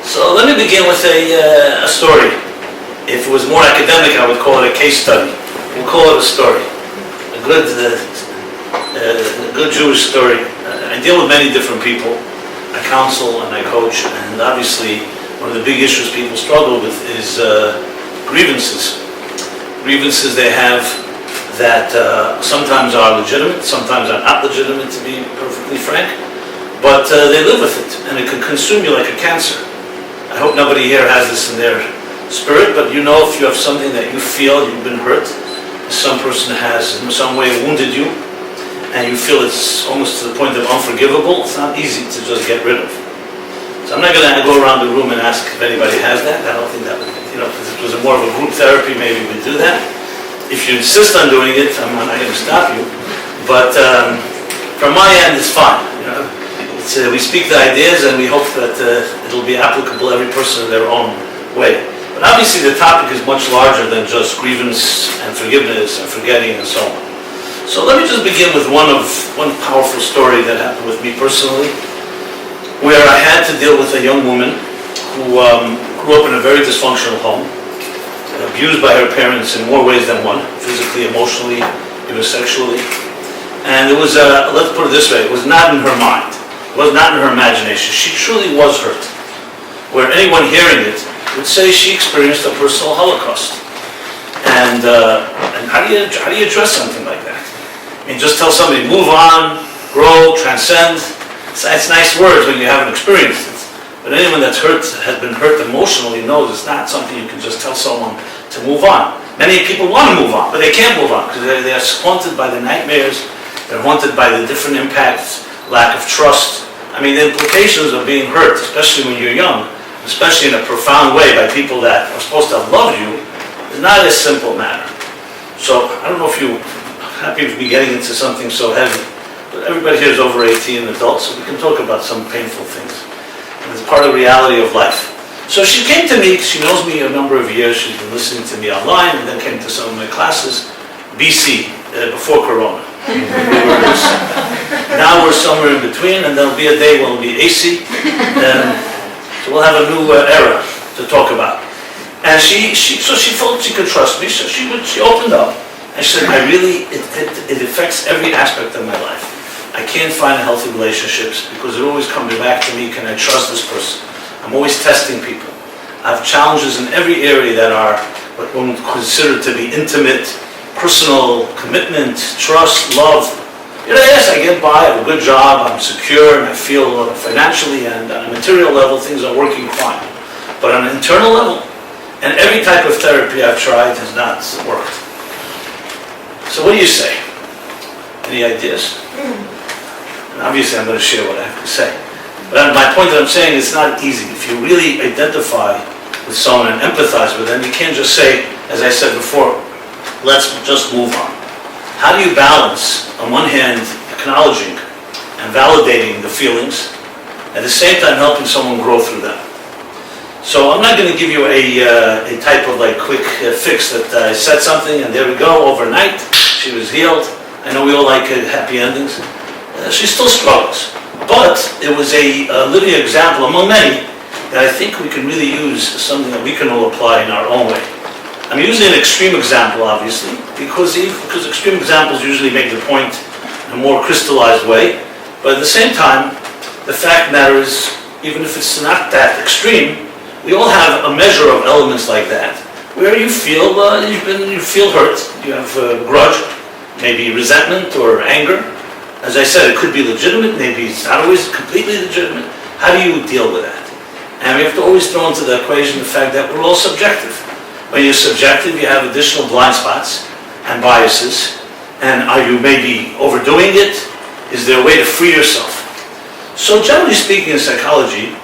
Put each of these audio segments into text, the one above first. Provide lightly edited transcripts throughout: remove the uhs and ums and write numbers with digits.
So let me begin with a story. If it was more academic, I would call it a case study. We'll call it a story. A good Jewish story. I deal with many different people. I counsel and I coach, and obviously one of the big issues people struggle with is grievances. Grievances they have that sometimes are legitimate, sometimes are not legitimate, to be perfectly frank, but they live with it, and it can consume you like a cancer. I hope nobody here has this in their spirit, but you know, if you have something that you feel you've been hurt, some person has in some way wounded you, and you feel it's almost to the point of unforgivable, it's not easy to just get rid of. So I'm not going to go around the room and ask if anybody has that. I don't think that would, if it was more of a group therapy, maybe we'd do that. If you insist on doing it, I'm not going to stop you. But from my end, it's fine. We speak the ideas, and we hope that it'll be applicable to every person in their own way. But obviously, the topic is much larger than just grievance and forgiveness and forgetting and so on. So let me just begin with one powerful story that happened with me personally, where I had to deal with a young woman who grew up in a very dysfunctional home, abused by her parents in more ways than one, physically, emotionally, even sexually. And it was, let's put it this way, it was not in her mind. It was not in her imagination. She truly was hurt. Where anyone hearing it would say she experienced a personal Holocaust. And how do you address something like that? I mean, just tell somebody, move on, grow, transcend. It's nice words when you haven't experienced it. But anyone that's has been hurt emotionally knows it's not something you can just tell someone to move on. Many people want to move on, but they can't move on because they are haunted by the nightmares, they're haunted by the different impacts, lack of trust. I mean, the implications of being hurt, especially when you're young, especially in a profound way by people that are supposed to have loved you, is not a simple matter. So I don't know if you're happy to be getting into something so heavy. But everybody here is over 18 adults, so we can talk about some painful things. And it's part of the reality of life. So she came to me, she knows me a number of years, she's been listening to me online, and then came to some of my classes, BC, before Corona. Now we're somewhere in between, and there'll be a day when it'll be AC, so we'll have a new era to talk about. And she felt she could trust me, so she opened up, and she said, it affects every aspect of my life. I can't find healthy relationships because it always comes back to me, can I trust this person? I'm always testing people. I have challenges in every area that are what one would consider to be intimate, personal, commitment, trust, love. Yes, I get by, I have a good job, I'm secure, and I feel financially and on a material level things are working fine. But on an internal level, and every type of therapy I've tried has not worked. So what do you say? Any ideas? And obviously I'm going to share what I have to say. But my point that I'm saying is it's not easy. If you really identify with someone and empathize with them, you can't just say, as I said before, let's just move on. How do you balance, on one hand, acknowledging and validating the feelings, at the same time helping someone grow through them? So I'm not going to give you a type of quick fix that I said something and there we go, overnight, she was healed. I know we all like happy endings. She still struggles. But it was a living example among many that I think we can really use as something that we can all apply in our own way. I'm using an extreme example, obviously, because extreme examples usually make the point in a more crystallized way. But at the same time, the fact of the matter is, even if it's not that extreme, we all have a measure of elements like that, where you feel you feel hurt, you have a grudge, maybe resentment or anger. As I said, it could be legitimate, maybe it's not always completely legitimate. How do you deal with that? And we have to always throw into the equation the fact that we're all subjective. When you're subjective, you have additional blind spots and biases. And are you maybe overdoing it? Is there a way to free yourself? So generally speaking in psychology,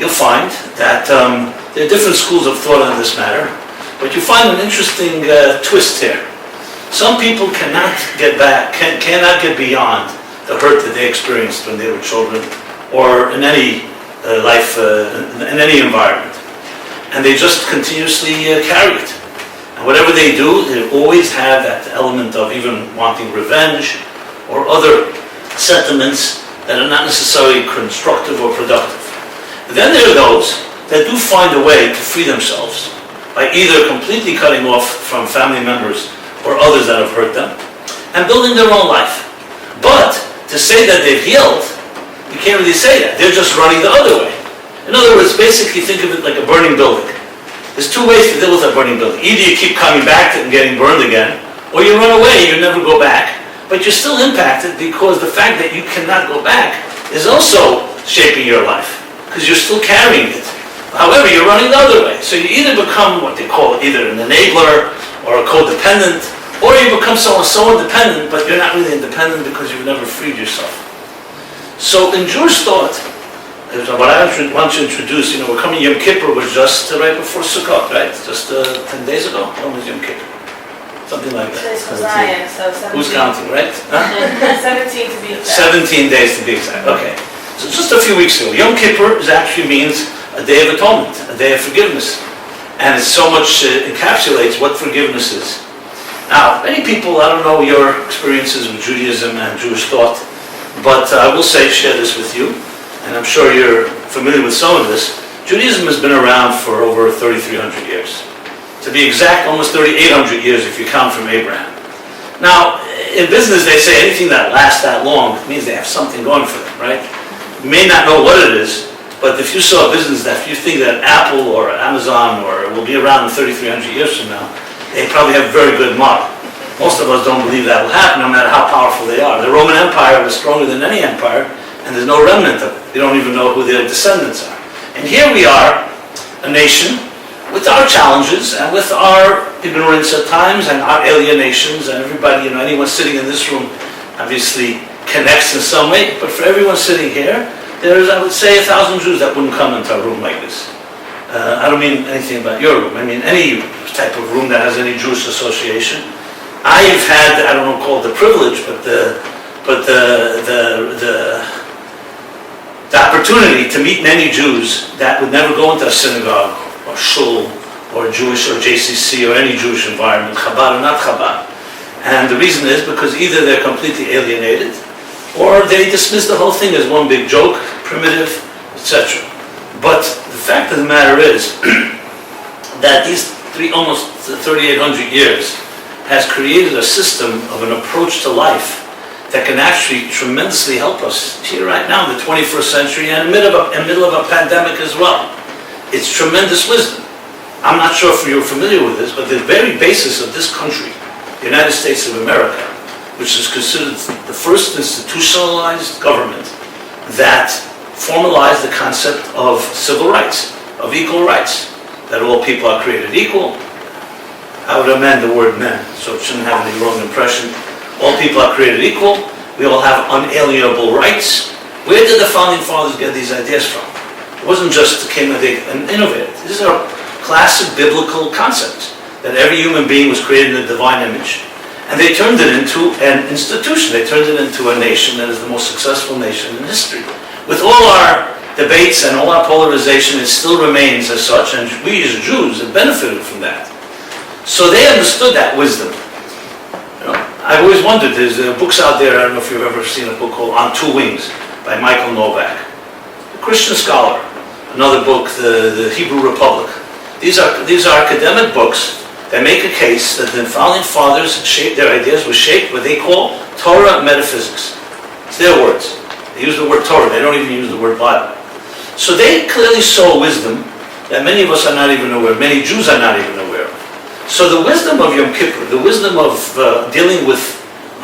you'll find that there are different schools of thought on this matter, but you find an interesting twist here. Some people cannot get beyond the hurt that they experienced when they were children, or in any life, in any environment, and they just continuously carry it. And whatever they do, they always have that element of even wanting revenge or other sentiments that are not necessarily constructive or productive. Then there are those that do find a way to free themselves by either completely cutting off from family members or others that have hurt them, and building their own life. But to say that they've healed, you can't really say that. They're just running the other way. In other words, basically think of it like a burning building. There's two ways to deal with a burning building. Either you keep coming back to it and getting burned again, or you run away and you never go back. But you're still impacted because the fact that you cannot go back is also shaping your life, because you're still carrying it. However, you're running the other way. So you either become what they call either an enabler or a codependent, or you become someone so independent, but you're not really independent because you've never freed yourself. So in Jewish thought, what I want to introduce, we're coming, Yom Kippur was just right before Sukkot, right? Just 10 days ago? When was Yom Kippur? Something like that. Zion, so 17. Who's counting, right? Huh? 17 to be exact. 17 days to be exact, okay. So just a few weeks ago, Yom Kippur actually means a day of atonement, a day of forgiveness. And it so much encapsulates what forgiveness is. Now, many people, I don't know your experiences with Judaism and Jewish thought, but I will share this with you, and I'm sure you're familiar with some of this. Judaism has been around for over 3,300 years. To be exact, almost 3,800 years if you count from Abraham. Now, in business they say anything that lasts that long means they have something going for them, right? You may not know what it is, but if you saw a business that if you think that Apple or Amazon or will be around 3,300 years from now, they probably have a very good model. Most of us don't believe that will happen, no matter how powerful they are. The Roman Empire was stronger than any empire, and there's no remnant of it. You don't even know who their descendants are. And here we are, a nation, with our challenges, and with our ignorance at times, and our alienations, and everybody, anyone sitting in this room obviously connects in some way, but for everyone sitting here, there's, I would say, 1,000 Jews that wouldn't come into a room like this. I don't mean anything about your room. I mean any type of room that has any Jewish association. I've had, I don't know, called the privilege, but the opportunity to meet many Jews that would never go into a synagogue or shul or Jewish or JCC or any Jewish environment, Chabad or not Chabad. And the reason is because either they're completely alienated or they dismiss the whole thing as one big joke, primitive, etc. But the fact of the matter is that these almost 3,800 years has created a system of an approach to life that can actually tremendously help us here right now in the 21st century and in the middle of a pandemic as well. It's tremendous wisdom. I'm not sure if you're familiar with this, but the very basis of this country, the United States of America, which is considered the first institutionalized government that formalized the concept of civil rights, of equal rights, that all people are created equal. I would amend the word men, so it shouldn't have any wrong impression. All people are created equal. We all have unalienable rights. Where did the founding fathers get these ideas from? It wasn't just came and they innovated. These are classic biblical concepts, that every human being was created in the divine image. And they turned it into an institution. They turned it into a nation that is the most successful nation in history. With all our debates and all our polarization, it still remains as such, and we as Jews have benefited from that. So they understood that wisdom. I've always wondered, there's books out there, I don't know if you've ever seen a book called On Two Wings by Michael Novak. A Christian scholar. Another book, the Hebrew Republic. These are academic books that make a case that the founding fathers their ideas were shaped what they call Torah metaphysics. It's their words. They use the word Torah, they don't even use the word Bible. So they clearly saw wisdom that many of us are not even aware, many Jews are not even aware of. So the wisdom of Yom Kippur, the wisdom of dealing with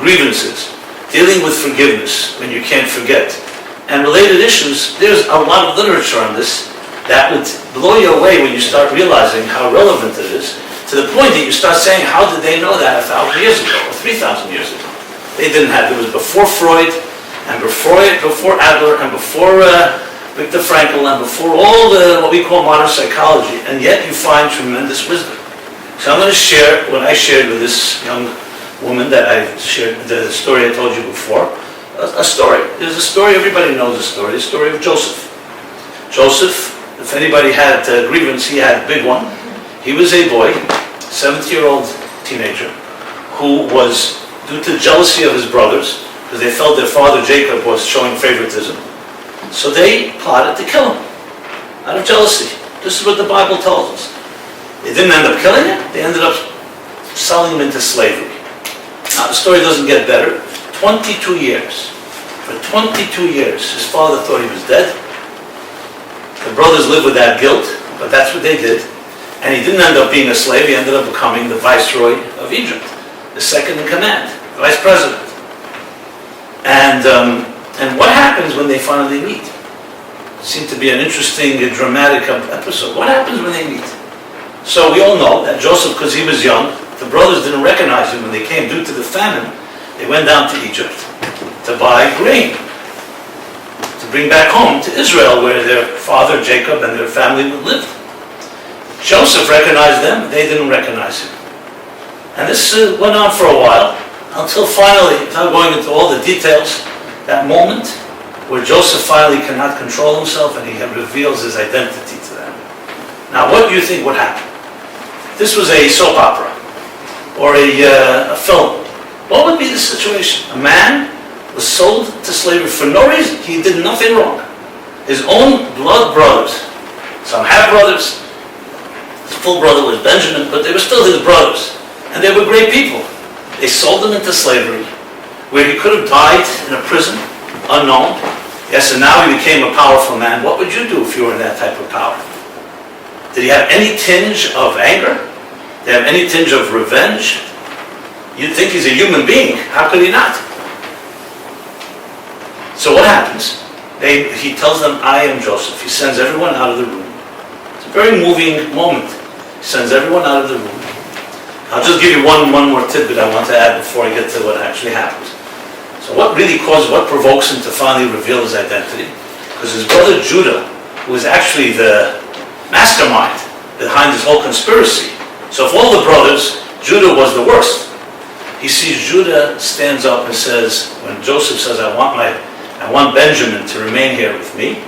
grievances, dealing with forgiveness when you can't forget, and related issues, there's a lot of literature on this that would blow you away when you start realizing how relevant it is, to the point that you start saying, how did they know that 1,000 years ago or 3,000 years ago? They didn't have it. It was before Freud, and before Adler, and before Viktor Frankl, and before all what we call modern psychology, and yet you find tremendous wisdom. So I'm going to share what I shared with this young woman that I shared, the story I told you before. A story. There's a story, everybody knows the story of Joseph. Joseph, if anybody had a grievance, he had a big one. He was a boy, 70-year-old teenager, who was, due to jealousy of his brothers, because they felt their father Jacob was showing favoritism, so they plotted to kill him, out of jealousy. This is what the Bible tells us. They didn't end up killing him. They ended up selling him into slavery. Now, the story doesn't get better. 22 years. For 22 years, his father thought he was dead. The brothers lived with that guilt, but that's what they did. And he didn't end up being a slave. He ended up becoming the viceroy of Egypt, the second in command, the vice president. And what happens when they finally meet? It seemed to be an interesting, dramatic episode. What happens when they meet? So we all know that Joseph, because he was young, the brothers didn't recognize him when they came due to the famine. They went down to Egypt to buy grain, to bring back home to Israel, where their father Jacob and their family would live. Joseph recognized them, they didn't recognize him. And this went on for a while, until finally, without going into all the details, that moment where Joseph finally cannot control himself and he reveals his identity to them. Now, what do you think would happen? This was a soap opera or a film. What would be the situation? A man was sold to slavery for no reason. He did nothing wrong. His own blood brothers, some half-brothers, his full brother was Benjamin, but they were still his brothers. And they were great people. They sold him into slavery, where he could have died in a prison, unknown. Yes, and now he became a powerful man. What would you do if you were in that type of power? Did he have any tinge of anger? Did he have any tinge of revenge? You'd think he's a human being. How could he not? So what happens? He tells them, I am Joseph. He sends everyone out of the room. It's a very moving moment. He sends everyone out of the room. I'll just give you one more tidbit I want to add before I get to what actually happens. So what provokes him to finally reveal his identity? Because his brother Judah, who is actually the mastermind behind this whole conspiracy. So of all the brothers, Judah was the worst. He sees Judah stands up and says, when Joseph says, I want Benjamin to remain here with me.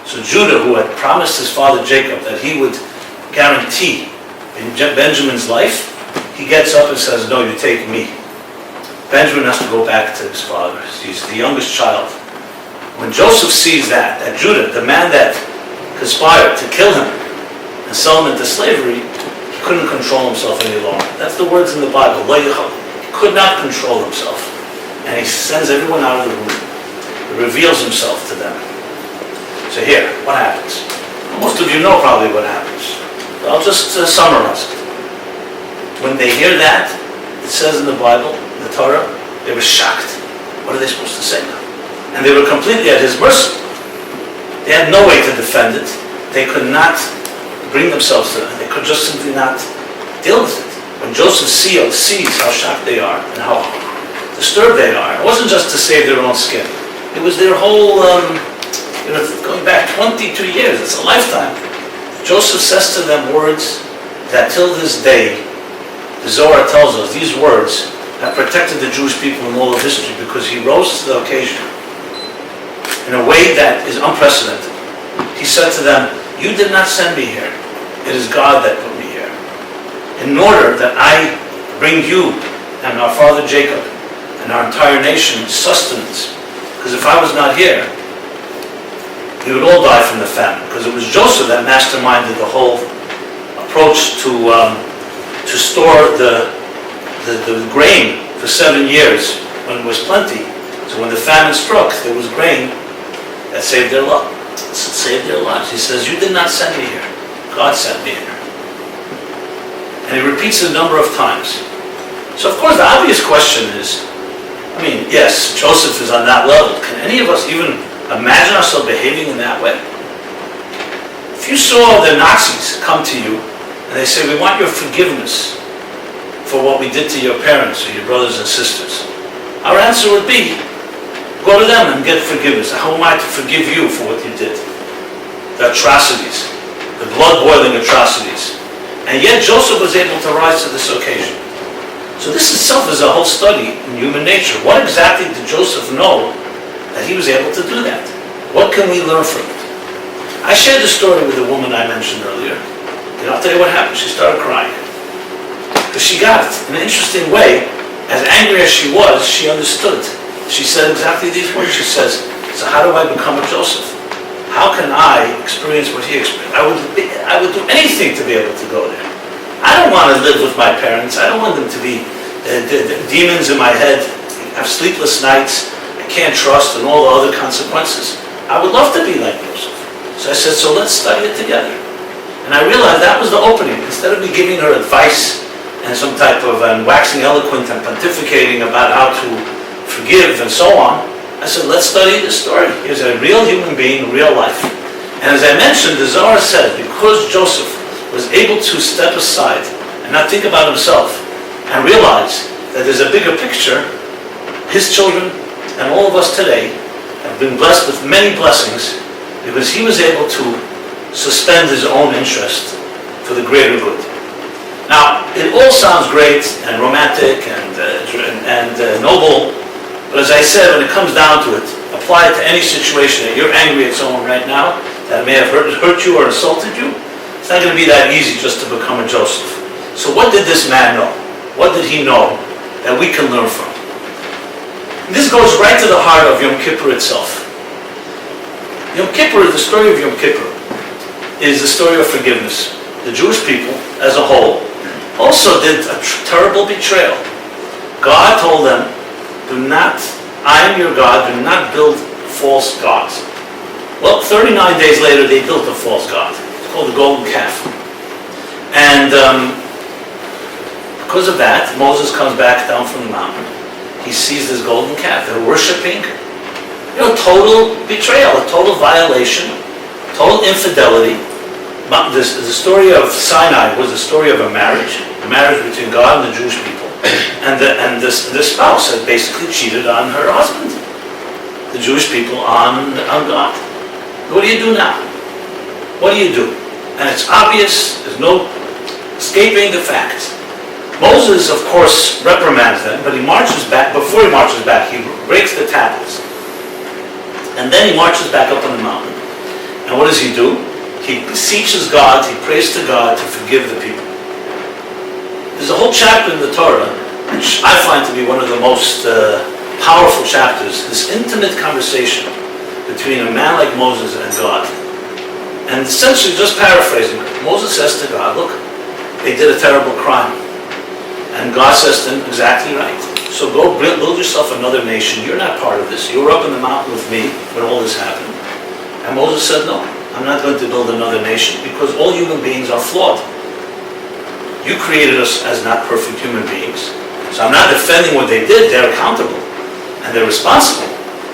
So Judah, who had promised his father Jacob that he would guarantee in Benjamin's life, he gets up and says, no, you take me. Benjamin has to go back to his father. He's the youngest child. When Joseph sees that Judah, the man that conspired to kill him and sell him into slavery, he couldn't control himself any longer. That's the words in the Bible. He could not control himself. And he sends everyone out of the room. He reveals himself to them. So here, what happens? Most of you know probably what happens. But I'll just summarize it. When they hear that, it says in the Bible, in the Torah, they were shocked. What are they supposed to say now? And they were completely at his mercy. They had no way to defend it. They could not bring themselves to it. They could just simply not deal with it. When Joseph sees how shocked they are and how disturbed they are, it wasn't just to save their own skin. It was their whole, going back 22 years, it's a lifetime. Joseph says to them words that till this day, the Zohar tells us these words have protected the Jewish people in all of history because he rose to the occasion in a way that is unprecedented. He said to them, you did not send me here. It is God that put me here. In order that I bring you and our father Jacob and our entire nation sustenance. Because if I was not here, we would all die from the famine. Because it was Joseph that masterminded the whole approach to store the grain for 7 years when it was plenty. So when the famine struck, there was grain that saved their lives. He says, you did not send me here. God sent me here. And he repeats it a number of times. So of course the obvious question is, yes, Joseph is on that level. Can any of us even imagine ourselves behaving in that way? If you saw the Nazis come to you and they say, we want your forgiveness for what we did to your parents or your brothers and sisters, our answer would be, go to them and get forgiveness. How am I to forgive you for what you did? The atrocities, the blood-boiling atrocities. And yet Joseph was able to rise to this occasion. So this itself is a whole study in human nature. What exactly did Joseph know that he was able to do that? What can we learn from it? I shared the story with the woman I mentioned earlier. I'll tell you what happened. She started crying. Because she got it. In an interesting way, as angry as she was, she understood. She said exactly these words. She says, so how do I become a Joseph? how can I experience what he experienced? I would do anything to be able to go there. I don't want to live with my parents. I don't want them to be demons in my head, have sleepless nights, I can't trust, and all the other consequences. I would love to be like Joseph. So I said, so let's study it together. And I realized that was the opening. Instead of me giving her advice and some type of waxing eloquent and pontificating about how to forgive and so on, I said, let's study this story. Here's a real human being, real life. And as I mentioned, the Zohar says, because Joseph was able to step aside and not think about himself and realize that there's a bigger picture, his children and all of us today have been blessed with many blessings because he was able to suspend his own interest for the greater good. Now, it all sounds great and romantic and noble, but as I said, when it comes down to it, apply it to any situation that you're angry at someone right now that may have hurt you or insulted you. It's not going to be that easy just to become a Joseph. So what did this man know? What did he know that we can learn from? This goes right to the heart of Yom Kippur itself. Yom Kippur, the story of Yom Kippur, is the story of forgiveness. The Jewish people, as a whole, also did a terrible betrayal. God told them, I am your God, do not build false gods. Well, 39 days later, they built a false god. It's called the golden calf. And because of that, Moses comes back down from the mountain. He sees this golden calf. They're worshiping, total betrayal, a total violation, total infidelity. The story of Sinai was the story of a marriage between God and the Jewish people. And the spouse had basically cheated on her husband, the Jewish people on God. What do you do now? What do you do? And it's obvious, there's no escaping the facts. Moses, of course, reprimands them, but he marches back. Before he marches back, he breaks the tablets. And then he marches back up on the mountain. And what does he do? He beseeches God, he prays to God to forgive the people. There's a whole chapter in the Torah, which I find to be one of the most powerful chapters, this intimate conversation between a man like Moses and God. And essentially, just paraphrasing, Moses says to God, look, they did a terrible crime. And God says to him, exactly right. So go build yourself another nation. You're not part of this. You were up in the mountain with me when all this happened. And Moses said, no, I'm not going to build another nation because all human beings are flawed. You created us as not perfect human beings. So I'm not defending what they did. They're accountable and they're responsible.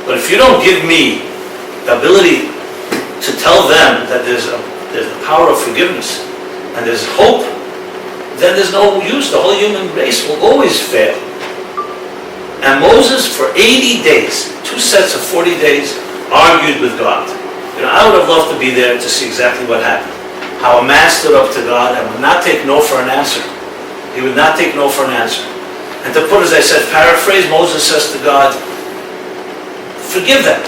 But if you don't give me the ability to tell them that there's the power of forgiveness and there's hope, then there's no use. The whole human race will always fail. And Moses, for 80 days, 2 sets of 40 days, argued with God. I would have loved to be there to see exactly what happened. How a man stood up to God and would not take no for an answer. He would not take no for an answer. And to put, as I said, paraphrase, Moses says to God, forgive them.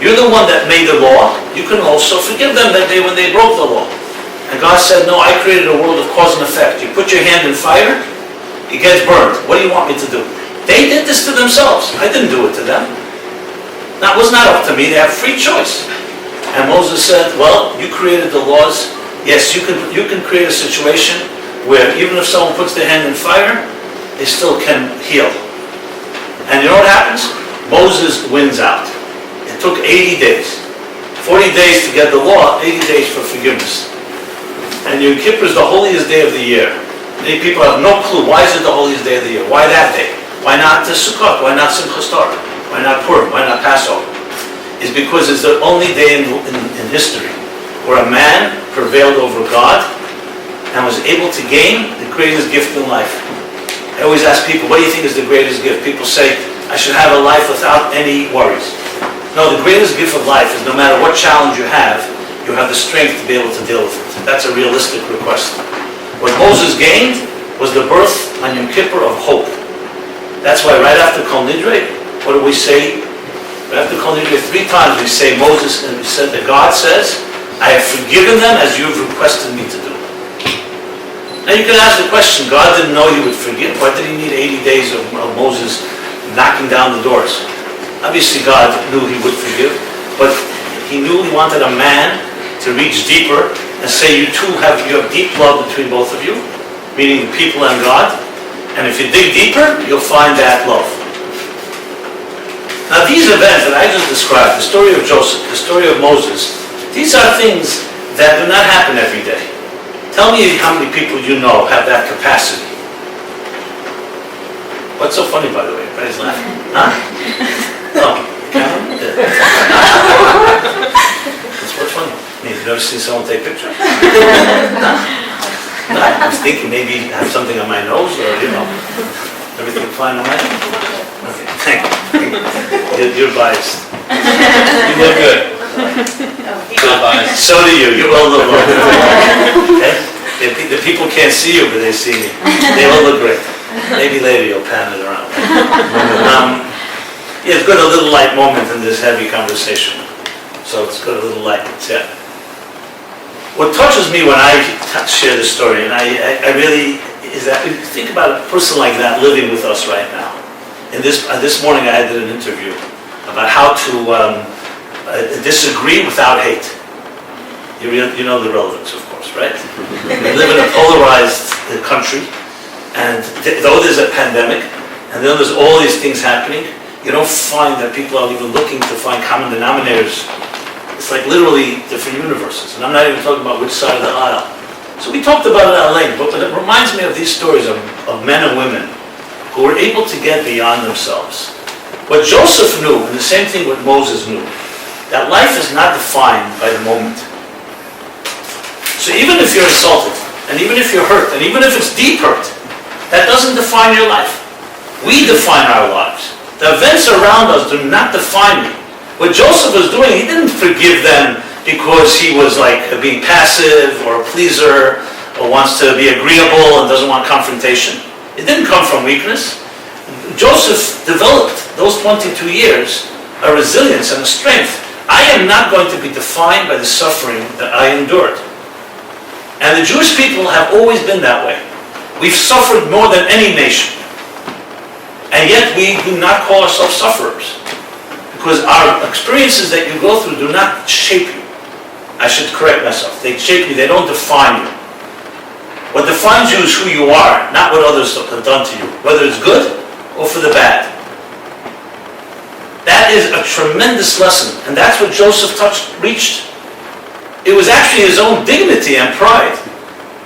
You're the one that made the law. You can also forgive them that day when they broke the law. And God said, no, I created a world of cause and effect. You put your hand in fire, it gets burned. What do you want me to do? They did this to themselves. I didn't do it to them. That was not up to me. They have free choice. And Moses said, well, you created the laws. Yes, you can create a situation where even if someone puts their hand in fire, they still can heal. And you know what happens? Moses wins out. It took 80 days. 40 days to get the law, 80 days for forgiveness. And Yom Kippur is the holiest day of the year. Many people have no clue. Why is it the holiest day of the year? Why that day? Why not Sukkot? Why not Simchas Torah? Why not Purim? Why not Passover? It's because it's the only day in history where a man prevailed over God and was able to gain the greatest gift in life. I always ask people, what do you think is the greatest gift? People say, I should have a life without any worries. No, the greatest gift of life is no matter what challenge you have the strength to be able to deal with it. That's a realistic request. What Moses gained was the birth on Yom Kippur of hope. That's why right after Kol Nidre, what do we say? Right after Kol Nidre 3 times we say Moses, and we said that God says, I have forgiven them as you have requested me to do. Now you can ask the question, God didn't know he would forgive. Why did he need 80 days of Moses knocking down the doors? Obviously God knew he would forgive, but He knew he wanted a man to reach deeper and say you have deep love between both of you, meaning the people and God. And if you dig deeper, you'll find that love. Now these events that I just described, the story of Joseph, the story of Moses, these are things that do not happen every day. Tell me how many people you know have that capacity. What's so funny, by the way? Everybody's laughing. Huh? Oh, camera? Yeah. What's funny? You've never seen someone take pictures? No? No, I was thinking maybe I have something on my nose or, everything fine on my nose. Okay, thank you. You're biased. You look good. Good biased. So do you. You all look good. Okay? The people can't see you, but they see me. They all look great. Maybe later you'll pan it around. It's good, a little light moment in this heavy conversation. So it's good, a little light. Yeah. What touches me when I share this story, and I really, is that we think about a person like that living with us right now. And this morning I did an interview about how to disagree without hate. You know the relevance, of course, right? We live in a polarized country, and though there's a pandemic, and then there's all these things happening, you don't find that people are even looking to find common denominators. It's like literally different universes, and I'm not even talking about which side of the aisle. So we talked about it at length, but it reminds me of these stories of men and women who were able to get beyond themselves. What Joseph knew, and the same thing what Moses knew, that life is not defined by the moment. So even if you're insulted, and even if you're hurt, and even if it's deep hurt, that doesn't define your life. We define our lives. The events around us do not define me. What Joseph was doing, he didn't forgive them because he was like being passive or a pleaser or wants to be agreeable and doesn't want confrontation. It didn't come from weakness. Joseph developed those 22 years a resilience and a strength. I am not going to be defined by the suffering that I endured. And the Jewish people have always been that way. We've suffered more than any nation. And yet we do not call ourselves sufferers. Because our experiences that you go through do not shape you. I should correct myself. They shape you, they don't define you. What defines you is who you are, not what others have done to you, whether it's good or for the bad. That is a tremendous lesson, and that's what Joseph reached. It was actually his own dignity and pride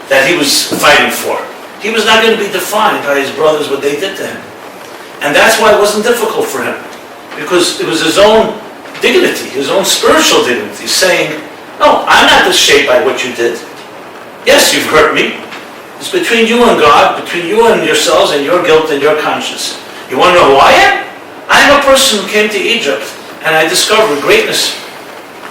that he was fighting for. He was not going to be defined by his brothers, what they did to him. And that's why it wasn't difficult for him. Because it was his own dignity, his own spiritual dignity, saying, no, I'm not just shaped by what you did. Yes, you've hurt me. It's between you and God, between you and yourselves and your guilt and your conscience. You want to know who I am? I am a person who came to Egypt and I discovered greatness.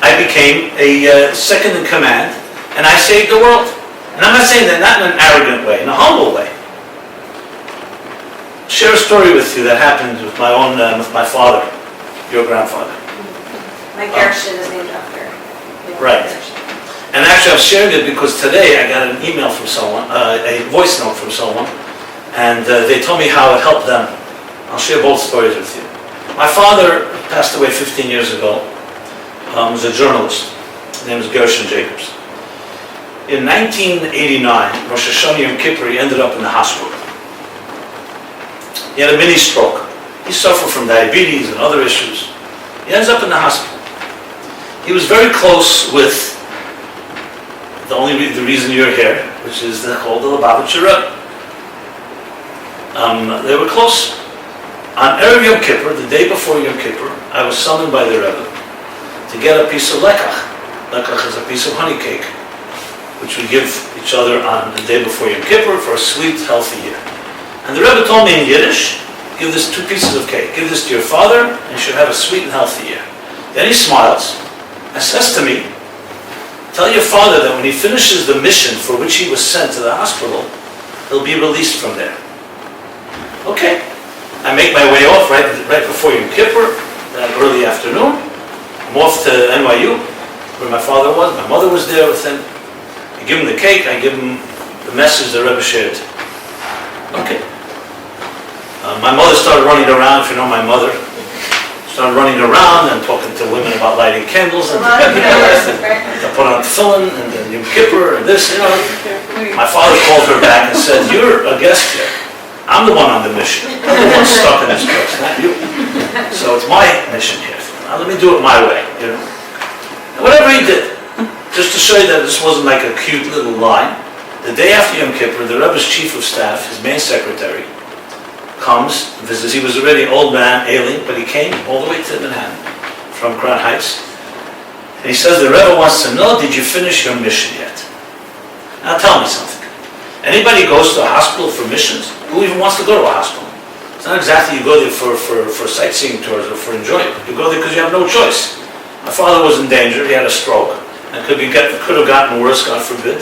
I became a second in command and I saved the world. And I'm not saying that not in an arrogant way, in a humble way. Share a story with you that happened with my father, your grandfather. My Gershon is named after. Right. And actually I'm sharing it because today I got an email from someone, a voice note from someone, and they told me how it helped them. I'll share both stories with you. My father passed away 15 years ago. He was a journalist. His name was Jacobson. In 1989, Rosh Hashanah Yom Kippur, he ended up in the hospital. He had a mini stroke. He suffered from diabetes and other issues. He ends up in the hospital. He was very close with the reason you're here, which is called the Lubavitcher Rebbe. They were close. On Erev Yom Kippur, the day before Yom Kippur, I was summoned by the Rebbe to get a piece of lekach. Lekach is a piece of honey cake, which we give each other on the day before Yom Kippur for a sweet, healthy year. And the Rebbe told me in Yiddish, give this 2 pieces of cake. Give this to your father, and you should have a sweet and healthy year. Then he smiles and says to me, tell your father that when he finishes the mission for which he was sent to the hospital, he'll be released from there. Okay. I make my way off right before Yom Kippur, that early afternoon. I'm off to NYU, where my father was. My mother was there with him. I give him the cake. I give him the message the Rebbe shared. Okay. My mother started running around, if you know my mother. started running around and talking to women about lighting candles and to put on tefillin and then Yom Kippur and this, My father called her back and said, "You're a guest here. I'm the one on the mission. I'm the one stuck in this place, not you. So it's my mission here. Now let me do it my way, And whatever he did, just to show you that this wasn't like a cute little line, the day after Yom Kippur, the Rebbe's chief of staff, his main secretary, comes, visits. He was already an old man, ailing, but he came all the way to Manhattan from Crown Heights. And he says, the Rebbe wants to know, did you finish your mission yet? Now tell me something. Anybody goes to a hospital for missions? Who even wants to go to a hospital? It's not exactly you go there for sightseeing tours or for enjoyment. You go there because you have no choice. My father was in danger. He had a stroke. And could have gotten worse, God forbid.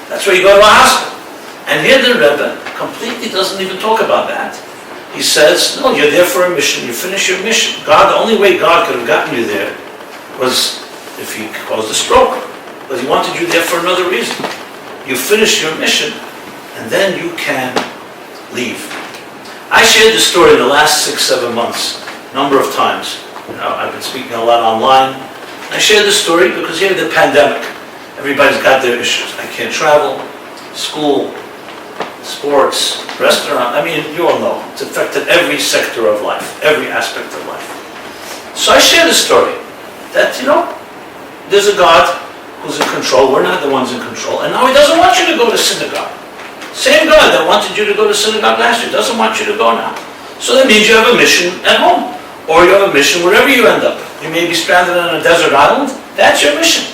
That's where you go to a hospital. And here the Rebbe completely doesn't even talk about that. He says, no, you're there for a mission. You finish your mission. God, the only way God could have gotten you there was if he caused a stroke. But he wanted you there for another reason. You finish your mission, and then you can leave. I shared this story in the last 6-7 months, a number of times. I've been speaking a lot online. I shared this story because here the pandemic, everybody's got their issues. I can't travel, school, sports, restaurant. You all know. It's affected every sector of life, every aspect of life. So I share this story that, there's a God who's in control. We're not the ones in control. And now he doesn't want you to go to synagogue. Same God that wanted you to go to synagogue last year doesn't want you to go now. So that means you have a mission at home. Or you have a mission wherever you end up. You may be stranded on a desert island. That's your mission.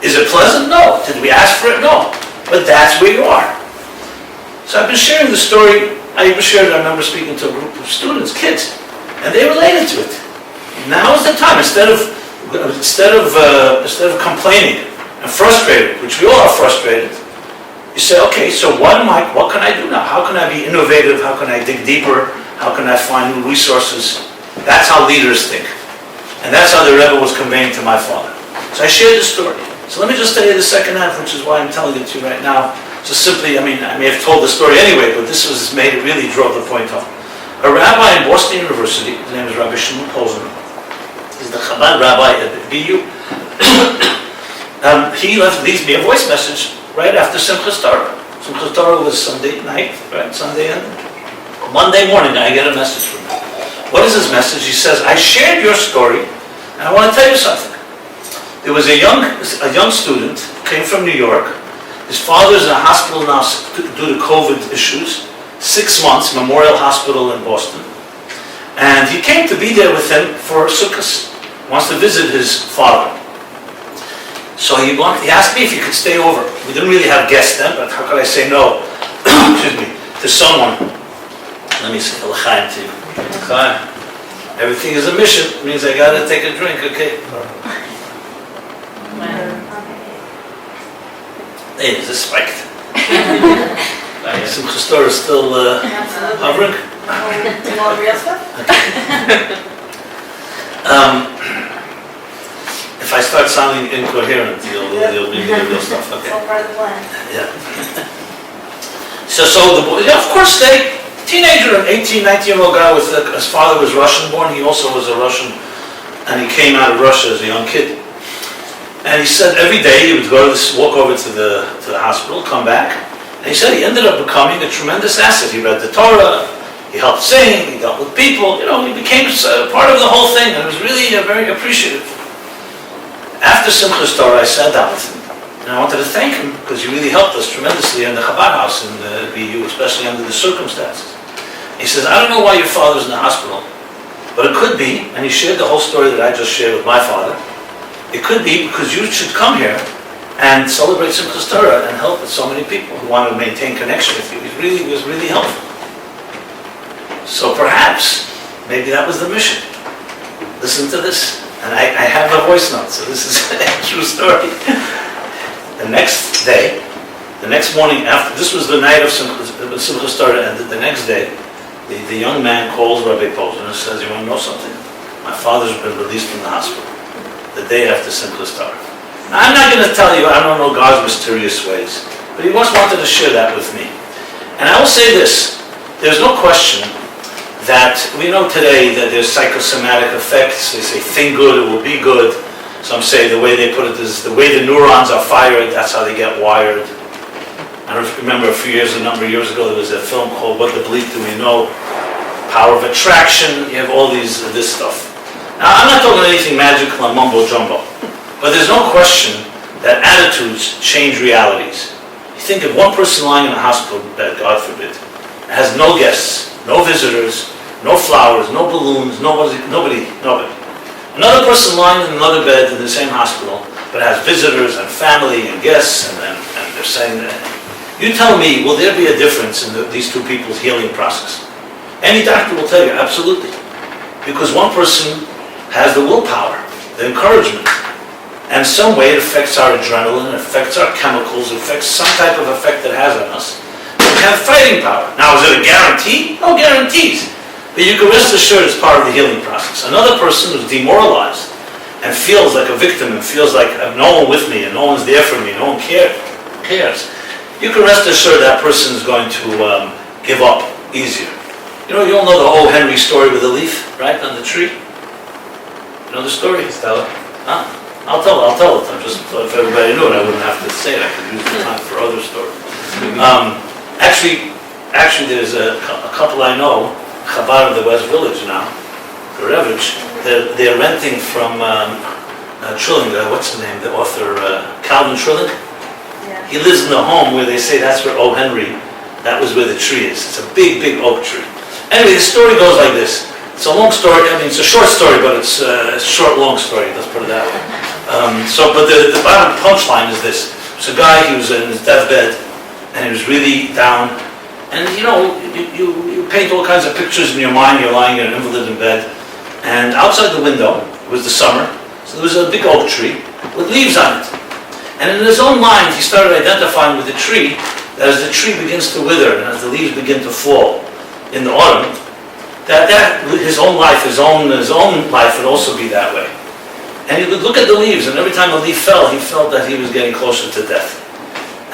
Is it pleasant? No. Did we ask for it? No. But that's where you are. So I've been sharing the story. I remember speaking to a group of students, kids, and they related to it. Now is the time. Instead of complaining and frustrated, which we all are frustrated, you say, okay, so what can I do now? How can I be innovative? How can I dig deeper? How can I find new resources? That's how leaders think. And that's how the Rebbe was conveying to my father. So I shared the story. So let me just tell you the second half, which is why I'm telling it to you right now. Just simply, I may have told the story anyway, but this really drove the point home. A rabbi in Boston University, his name is Rabbi Shimon Posner. He's the Chabad rabbi at BU. He leaves me a voice message right after Simchas Torah. Simchas Torah was Sunday night, right? Sunday and Monday morning I get a message from him. What is his message? He says, I shared your story, and I want to tell you something. There was a young student, came from New York. His father's in a hospital now due to COVID issues. 6 months, Memorial Hospital in Boston. And he came to be there with him for Sukkot. Wants to visit his father. So he asked me if he could stay over. We didn't really have guests then, but how could I say no? Excuse me, to someone. Let me say l'chaim to you. L'chaim. Everything is a mission. It means I gotta take a drink, okay? Hey, is this spiked? Simchas Torah is still hovering? You want real stuff? If I start sounding incoherent, you'll be the real stuff. Okay. It's all part of the plan. Yeah. So the boy, of course, teenager, an 18, 19-year-old guy with his father was Russian born. He also was a Russian, and he came out of Russia as a young kid. And he said every day he would walk over to the hospital, come back, and he said he ended up becoming a tremendous asset. He read the Torah, he helped sing, he dealt with people, he became part of the whole thing, and it was really very appreciative. After Simchas Torah, I sat down with him, and I wanted to thank him because he really helped us tremendously in the Chabad house in the BU, especially under the circumstances. He says, I don't know why your father's in the hospital, but it could be, and he shared the whole story that I just shared with my father. It could be because you should come here and celebrate Simchas Torah and help with so many people who want to maintain connection with you. It was really helpful. So perhaps, maybe that was the mission. Listen to this. And I have a voice note, so this is a true story. The next day, the next morning after, this was the night of Simchas Torah, and the next day, the young man calls Rabbi Posner and says, you want to know something? My father's been released from the hospital. The day after Simchas Torah. Now, I'm not going to tell you, I don't know God's mysterious ways, but he once wanted to share that with me. And I will say this, there's no question that we know today that there's psychosomatic effects. They say think good, it will be good. Some say the way they put it is the way the neurons are fired, that's how they get wired. I don't remember a number of years ago, there was a film called What the Bleak Do We Know? Power of attraction, you have all this stuff. Now, I'm not talking anything magical and mumbo jumbo, but there's no question that attitudes change realities. You think of one person lying in a hospital bed, God forbid, has no guests, no visitors, no flowers, no balloons, nobody. Another person lying in another bed in the same hospital, but has visitors and family and guests, and they're saying that. You tell me, will there be a difference in these two people's healing process? Any doctor will tell you, absolutely. Because one person has the willpower, the encouragement, and some way it affects our adrenaline, it affects our chemicals, it affects some type of effect that it has on us. We have fighting power. Now, is it a guarantee? No guarantees. But you can rest assured it's part of the healing process. Another person who's demoralized and feels like a victim and feels like no one with me and no one's there for me, no one cares. You can rest assured that person is going to give up easier. You all know the old Henry story with the leaf, right, on the tree? You know the story? Tell it. Huh? I'll tell it. Just if everybody knew it, I wouldn't have to say it. I could use the time for other stories. Actually, there's a couple I know, Chabad of the West Village now, Gorevich, they're renting from Trilling, what's the name, the author, Calvin Trilling? Yeah. He lives in the home where they say that's where O. Henry, that was where the tree is. It's a big, big oak tree. Anyway, the story goes like this. It's a long story, it's a short story, but it's a short, long story, let's put it that way. But the bottom punchline is this. It's a guy, he was in his deathbed, and he was really down. And you paint all kinds of pictures in your mind. You're lying in an invalid in bed, and outside the window, it was the summer, so there was a big oak tree with leaves on it. And in his own mind, he started identifying with the tree, that as the tree begins to wither, and as the leaves begin to fall in the autumn, that his own life would also be that way. And he would look at the leaves, and every time a leaf fell, he felt that he was getting closer to death.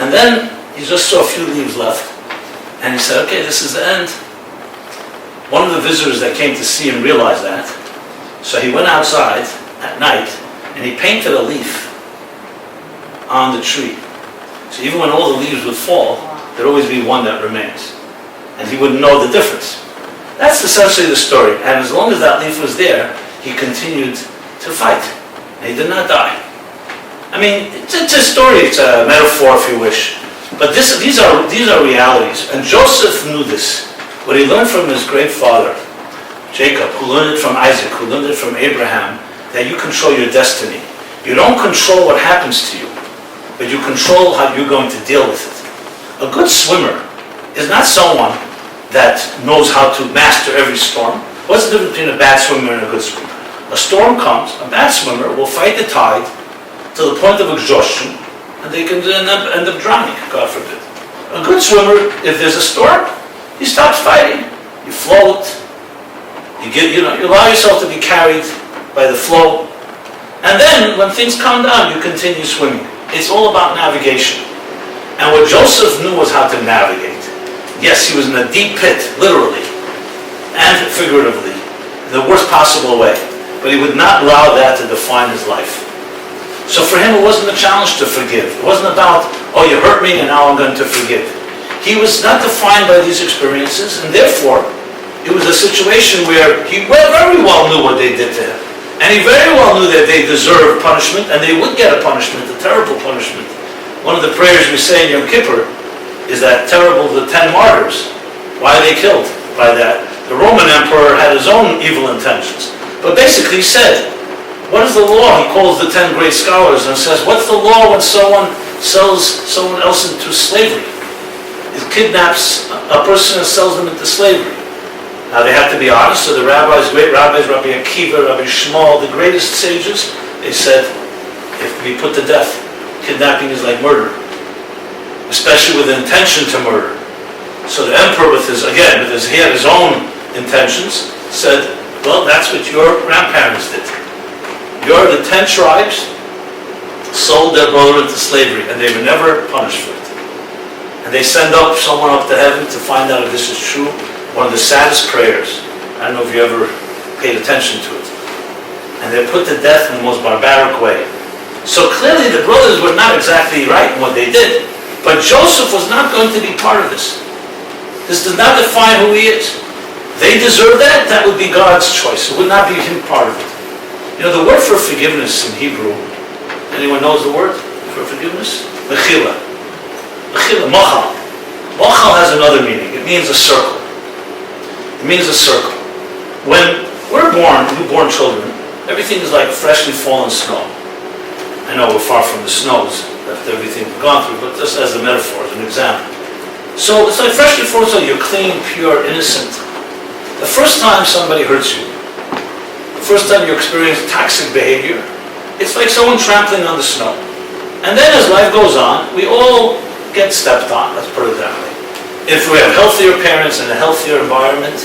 And then he just saw a few leaves left. And he said, okay, this is the end. One of the visitors that came to see him realized that. So he went outside at night and he painted a leaf on the tree. So even when all the leaves would fall, there'd always be one that remains. And he wouldn't know the difference. That's essentially the story. And as long as that leaf was there, he continued to fight. And he did not die. I mean, it's a story, it's a metaphor if you wish. But these are realities, and Joseph knew this. What he learned from his great father, Jacob, who learned it from Isaac, who learned it from Abraham, that you control your destiny. You don't control what happens to you, but you control how you're going to deal with it. A good swimmer is not someone that knows how to master every storm. What's the difference between a bad swimmer and a good swimmer? A storm comes, a bad swimmer will fight the tide to the point of exhaustion, and they can end up drowning, God forbid. A good swimmer, if there's a storm, he stops fighting. You float. You allow yourself to be carried by the flow. And then, when things calm down, you continue swimming. It's all about navigation. And what Joseph knew was how to navigate. Yes, he was in a deep pit, literally, and figuratively, in the worst possible way. But he would not allow that to define his life. So for him, it wasn't a challenge to forgive. It wasn't about, oh, you hurt me and now I'm going to forgive. He was not defined by these experiences, and therefore, it was a situation where he very well knew what they did to him. And he very well knew that they deserved punishment, and they would get a punishment, a terrible punishment. One of the prayers we say in Yom Kippur is that terrible, the 10 Martyrs. Why are they killed by that? The Roman emperor had his own evil intentions. But basically he said, what is the law? He calls the 10 great scholars and says, what's the law when someone sells someone else into slavery? He kidnaps a person and sells them into slavery. Now they have to be honest, so the rabbis, great rabbis, Rabbi Akiva, Rabbi Shmuel, the greatest sages, they said, if we put to death, kidnapping is like murder, especially with the intention to murder. So the emperor, he had his own intentions, said, well, that's what your grandparents did. The 10 tribes sold their brother into slavery, and they were never punished for it. And they send someone up to heaven to find out if this is true. One of the saddest prayers I don't know if you ever paid attention to it. And they're put to death in the most barbaric way. So clearly the brothers were not exactly right in what they did. But Joseph was not going to be part of this. This does not define who he is. They deserve that. That would be God's choice. It would not be him part of it. You know, the word for forgiveness in Hebrew, anyone knows the word for forgiveness? Mechila. Mechila, machal. Machal has another meaning. It means a circle. It means a circle. When we're born, newborn children, everything is like freshly fallen snow. I know we're far from the snows after everything we've gone through, but just as a metaphor, as an example. So it's like freshly fallen snow. You're clean, pure, innocent. The first time somebody hurts you, the first time you experience toxic behavior, it's like someone trampling on the snow. And then as life goes on, we all get stepped on, let's put it that way. If we have healthier parents and a healthier environment,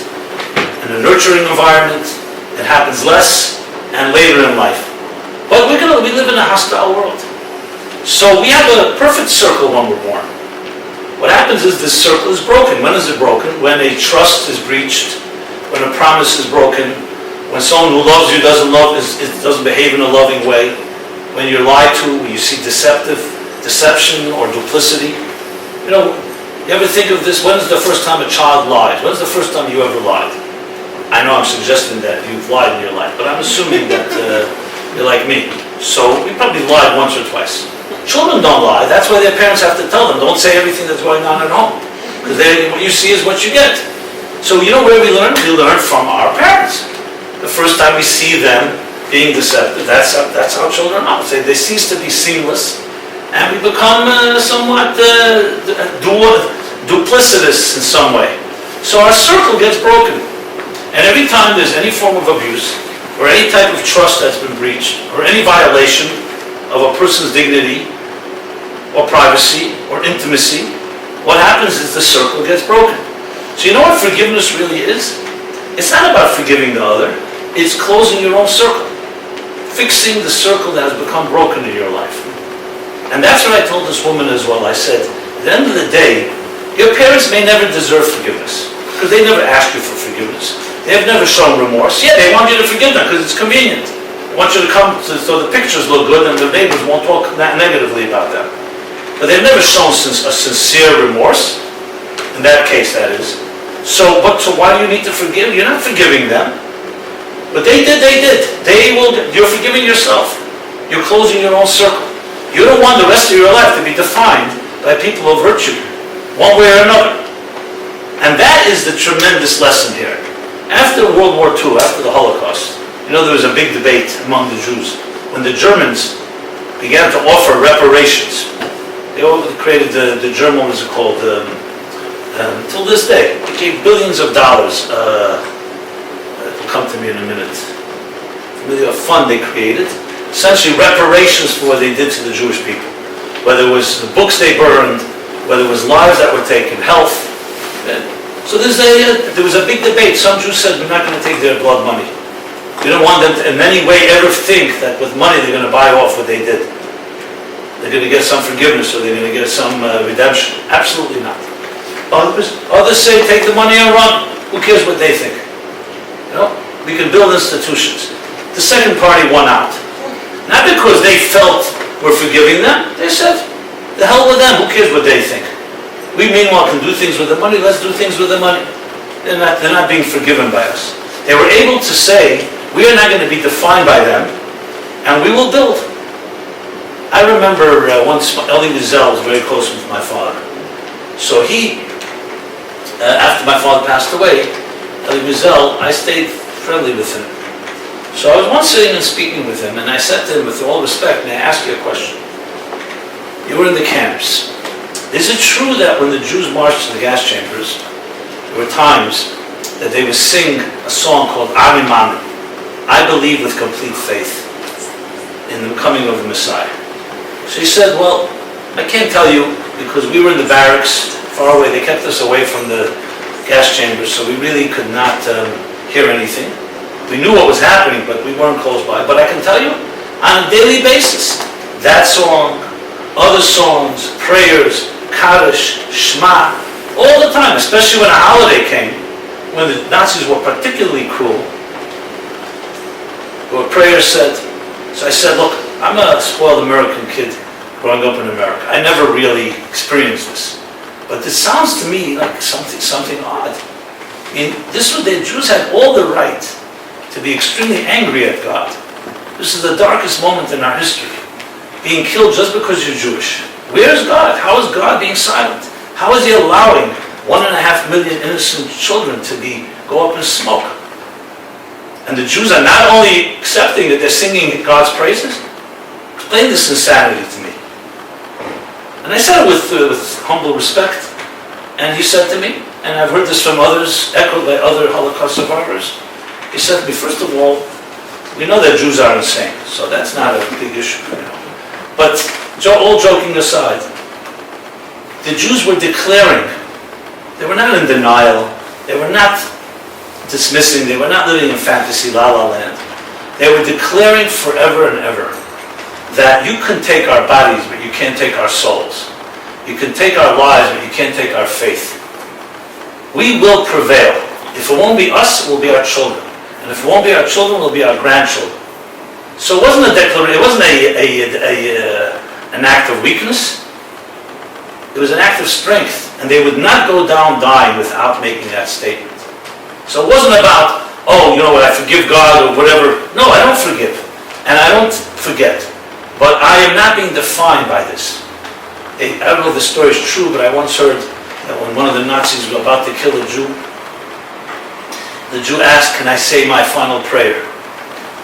and a nurturing environment, it happens less and later in life. But we live in a hostile world. So we have a perfect circle when we're born. What happens is this circle is broken. When is it broken? When a trust is breached, when a promise is broken, when someone who loves you doesn't behave in a loving way, when you're lied to, when you see deception or duplicity. You know, you ever think of this? When is the first time a child lies? When is the first time you ever lied? I know I'm suggesting that you've lied in your life, but I'm assuming that you're like me. So we probably lied once or twice. Children don't lie. That's why their parents have to tell them, don't say everything that's going on at home. Because what you see is what you get. So you know where we learn? We learn from our parents. The first time we see them being deceptive, that's how children are. They cease to be seamless, and we become somewhat duplicitous in some way. So our circle gets broken. And every time there's any form of abuse, or any type of trust that's been breached, or any violation of a person's dignity, or privacy, or intimacy, what happens is the circle gets broken. So you know what forgiveness really is? It's not about forgiving the other, it's closing your own circle. Fixing the circle that has become broken in your life. And that's what I told this woman as well. I said, at the end of the day, your parents may never deserve forgiveness, because they never asked you for forgiveness. They have never shown remorse. Yeah, they want you to forgive them because it's convenient. They want you to come so the pictures look good and the neighbors won't talk negatively about them. But they've never shown a sincere remorse. In that case, that is. So why do you need to forgive? You're not forgiving them. But they did. You're forgiving yourself. You're closing your own circle. You don't want the rest of your life to be defined by people who have hurt you, one way or another. And that is the tremendous lesson here. After World War II, after the Holocaust, you know there was a big debate among the Jews when the Germans began to offer reparations. They created the German, what is it called, till this day. They gave billions of dollars. It'll come to me in a minute. A fund they created, essentially reparations for what they did to the Jewish people. Whether it was the books they burned, whether it was lives that were taken, health. So there was a big debate. Some Jews said, we're not going to take their blood money. We don't want them to in any way ever think that with money they're going to buy off what they did. They're going to get some forgiveness or they're going to get some redemption. Absolutely not. Others say, take the money and run. Who cares what they think? You know, we can build institutions. The second party won out. Not because they felt we're forgiving them. They said, the hell with them. Who cares what they think? We meanwhile can do things with the money. Let's do things with the money. They're not being forgiven by us. They were able to say, we are not going to be defined by them, and we will build. I remember once Elie Wiesel was very close with my father. So after my father passed away, Elie Wiesel, I stayed friendly with him. So I was once sitting and speaking with him, and I said to him with all respect, may I ask you a question? You were in the camps. Is it true that when the Jews marched to the gas chambers, there were times that they would sing a song called Amen, Amen, I believe with complete faith in the coming of the Messiah? So he said, well, I can't tell you because we were in the barracks far away. They kept us away from the gas chambers, so we really could not hear anything. We knew what was happening, but we weren't close by. But I can tell you, on a daily basis, that song, other songs, prayers, Kaddish, Shema, all the time, especially when a holiday came, when the Nazis were particularly cruel, there were prayers said. So I said, look, I'm a spoiled American kid growing up in America. I never really experienced this. But this sounds to me like something odd. I mean, the Jews had all the right to be extremely angry at God. This is the darkest moment in our history. Being killed just because you're Jewish. Where's God? How is God being silent? How is he allowing 1.5 million innocent children to go up in smoke? And the Jews are not only accepting that they're singing God's praises. Explain this insanity to me. And I said it with humble respect. And he said to me, and I've heard this from others, echoed by other Holocaust survivors, he said to me, first of all, we know that Jews are insane, so that's not a big issue. But all joking aside, the Jews were declaring, they were not in denial, they were not dismissing, they were not living in fantasy la la land. They were declaring forever and ever that you can take our bodies, but you can't take our souls. You can take our lives, but you can't take our faith. We will prevail. If it won't be us, it will be our children. And if it won't be our children, it will be our grandchildren. So it wasn't a declaration, it wasn't an act of weakness. It was an act of strength. And they would not go down dying without making that statement. So it wasn't about, oh, you know what, I forgive God or whatever. No, I don't forgive. And I don't forget. But I am not being defined by this. I don't know if this story is true, but I once heard that when one of the Nazis was about to kill a Jew, the Jew asked, can I say my final prayer?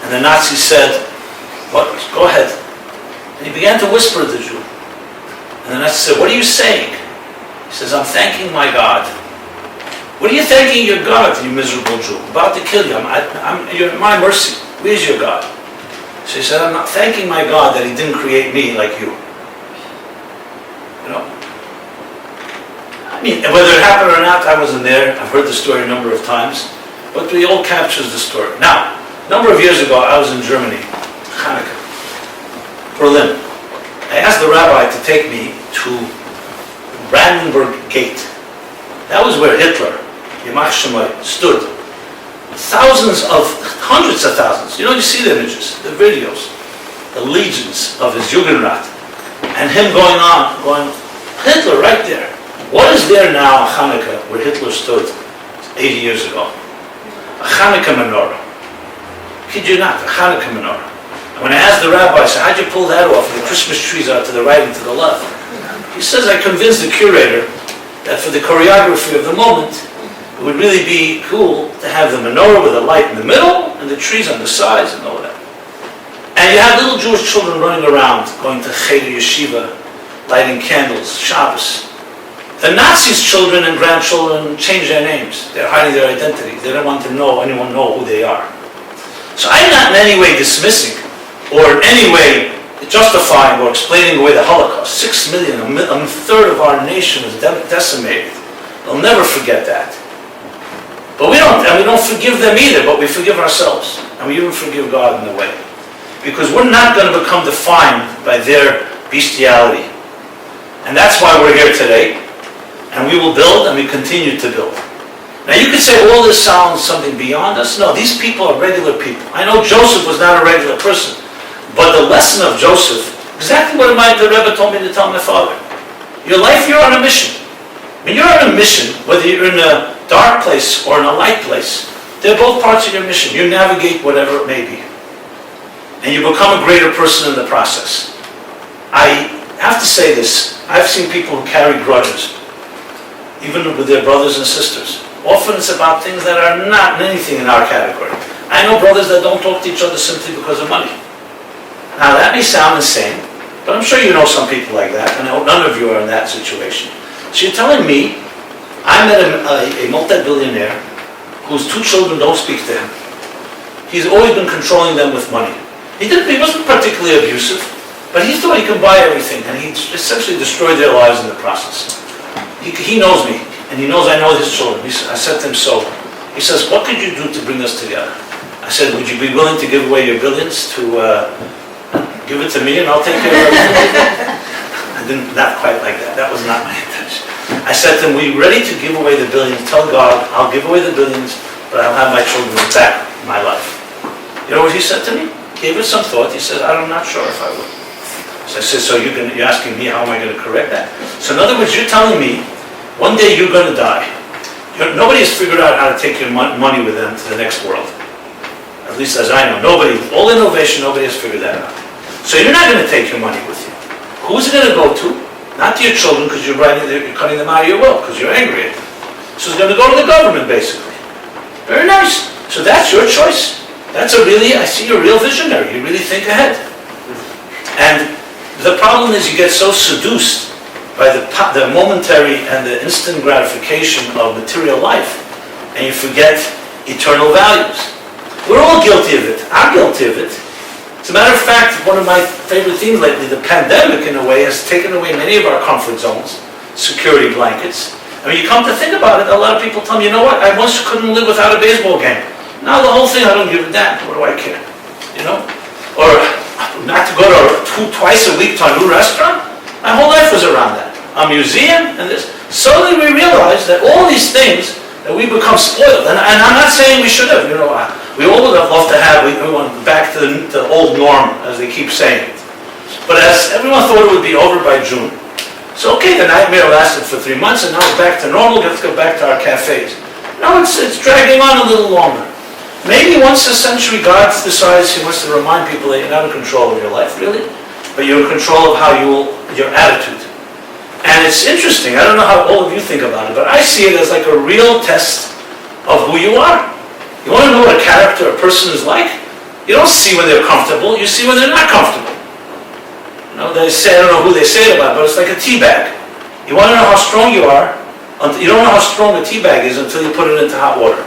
And the Nazi said, what? Go ahead. And he began to whisper to the Jew. And the Nazi said, what are you saying? He says, I'm thanking my God. What are you thanking your God, you miserable Jew? I'm about to kill you. You're my mercy. Where's your God? So he said, I'm not thanking my God that he didn't create me like you. You know? I mean, whether it happened or not, I wasn't there. I've heard the story a number of times. But it all captures the story. Now, a number of years ago, I was in Germany, Hanukkah, Berlin. I asked the rabbi to take me to Brandenburg Gate. That was where Hitler, Yamach Shemai, stood. Hundreds of thousands. You see the images, the videos, the legions of his Jugendrat, and him going, Hitler right there. What is there now, Hanukkah, where Hitler stood 80 years ago? A Hanukkah menorah. Kid you not, a Hanukkah menorah. And when I asked the rabbi, I said, how'd you pull that off? The Christmas trees are to the right and to the left. He says, I convinced the curator that for the choreography of the moment, it would really be cool to have the menorah with a light in the middle and the trees on the sides and all that. And you have little Jewish children running around, going to Cheder Yeshiva, lighting candles, Shabbos. The Nazis' children and grandchildren change their names. They're hiding their identity. They don't want anyone to know who they are. So I'm not in any way dismissing or in any way justifying or explaining away the Holocaust. 6 million, a third of our nation is decimated. They'll never forget that. But we don't forgive them either, but we forgive ourselves. And we even forgive God in a way. Because we're not going to become defined by their bestiality. And that's why we're here today. And we will build, and we continue to build. Now you could say, all this sounds something beyond us. No, these people are regular people. I know Joseph was not a regular person. But the lesson of Joseph, exactly what the Rebbe told me to tell my father. Your life, you're on a mission. When you're on a mission, whether you're in a dark place or in a light place, they're both parts of your mission. You navigate whatever it may be. And you become a greater person in the process. I have to say this. I've seen people who carry grudges, even with their brothers and sisters. Often it's about things that are not anything in our category. I know brothers that don't talk to each other simply because of money. Now that may sound insane, but I'm sure you know some people like that, and I hope none of you are in that situation. So you're telling me, I met a multi-billionaire whose 2 children don't speak to him. He's always been controlling them with money. He wasn't particularly abusive, but he thought he could buy everything, and he essentially destroyed their lives in the process. He knows me, and he knows I know his children. I said to him, so, he says, what could you do to bring us together? I said, would you be willing to give away your billions to give it to me and I'll take care of it? I didn't, not quite like that. That was not my intention. I I said to him, "Were you ready to give away the billions? Tell God, I'll give away the billions, but I'll have my children back in my life." You know what he said to me? Gave it some thought. He said, "I'm not sure if I would." So I said, "So you're asking me how am I going to correct that?" So in other words, you're telling me, one day you're going to die. Nobody has figured out how to take your money with them to the next world. At least as I know. Nobody, all innovation, nobody has figured that out. So you're not going to take your money with you. Who's it going to go to? Not to your children, because you're cutting them out of your will, because you're angry at them. So it's going to go to the government, basically. Very nice. So that's your choice. That's I see you're a real visionary. You really think ahead. And the problem is you get so seduced by the momentary and the instant gratification of material life, and you forget eternal values. We're all guilty of it. I'm guilty of it. As a matter of fact, one of my favorite themes lately, the pandemic in a way, has taken away many of our comfort zones, security blankets. I mean, you come to think about it, a lot of people tell me, "You know what, I once couldn't live without a baseball game. Now the whole thing, I don't give a damn. What do I care?" You know? Or not to go to twice a week to a new restaurant. My whole life was around that. A museum and this. Suddenly we realize that all these things, that we become spoiled. And I'm not saying we should have. You know, we all would have loved to have, we went back to the old norm, as they keep saying it. But as everyone thought it would be over by June. So okay, the nightmare lasted for 3 months, and now it's back to normal. Let's go back to our cafes. Now it's dragging on a little longer. Maybe once a century, God decides He wants to remind people that you're not in control of your life, really, but you're in control of your attitude. And it's interesting, I don't know how all of you think about it, but I see it as like a real test of who you are. You want to know what a character, a person is like? You don't see when they're comfortable, you see when they're not comfortable. You know, they say, I don't know who they say it about, but it's like a tea bag. You want to know how strong you are, you don't know how strong a tea bag is until you put it into hot water.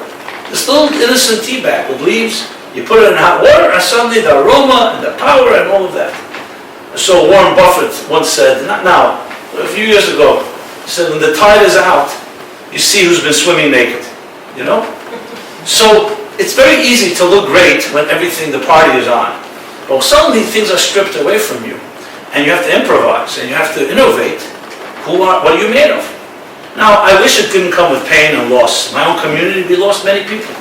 This little innocent tea bag with leaves, you put it in hot water, and suddenly the aroma and the power and all of that. So Warren Buffett once said, not now, a few years ago, he said, when the tide is out, you see who's been swimming naked, you know? So it's very easy to look great when the party is on. But suddenly things are stripped away from you, and you have to improvise, and you have to innovate. What are you made of? Now, I wish it didn't come with pain and loss. In my own community, we lost many people.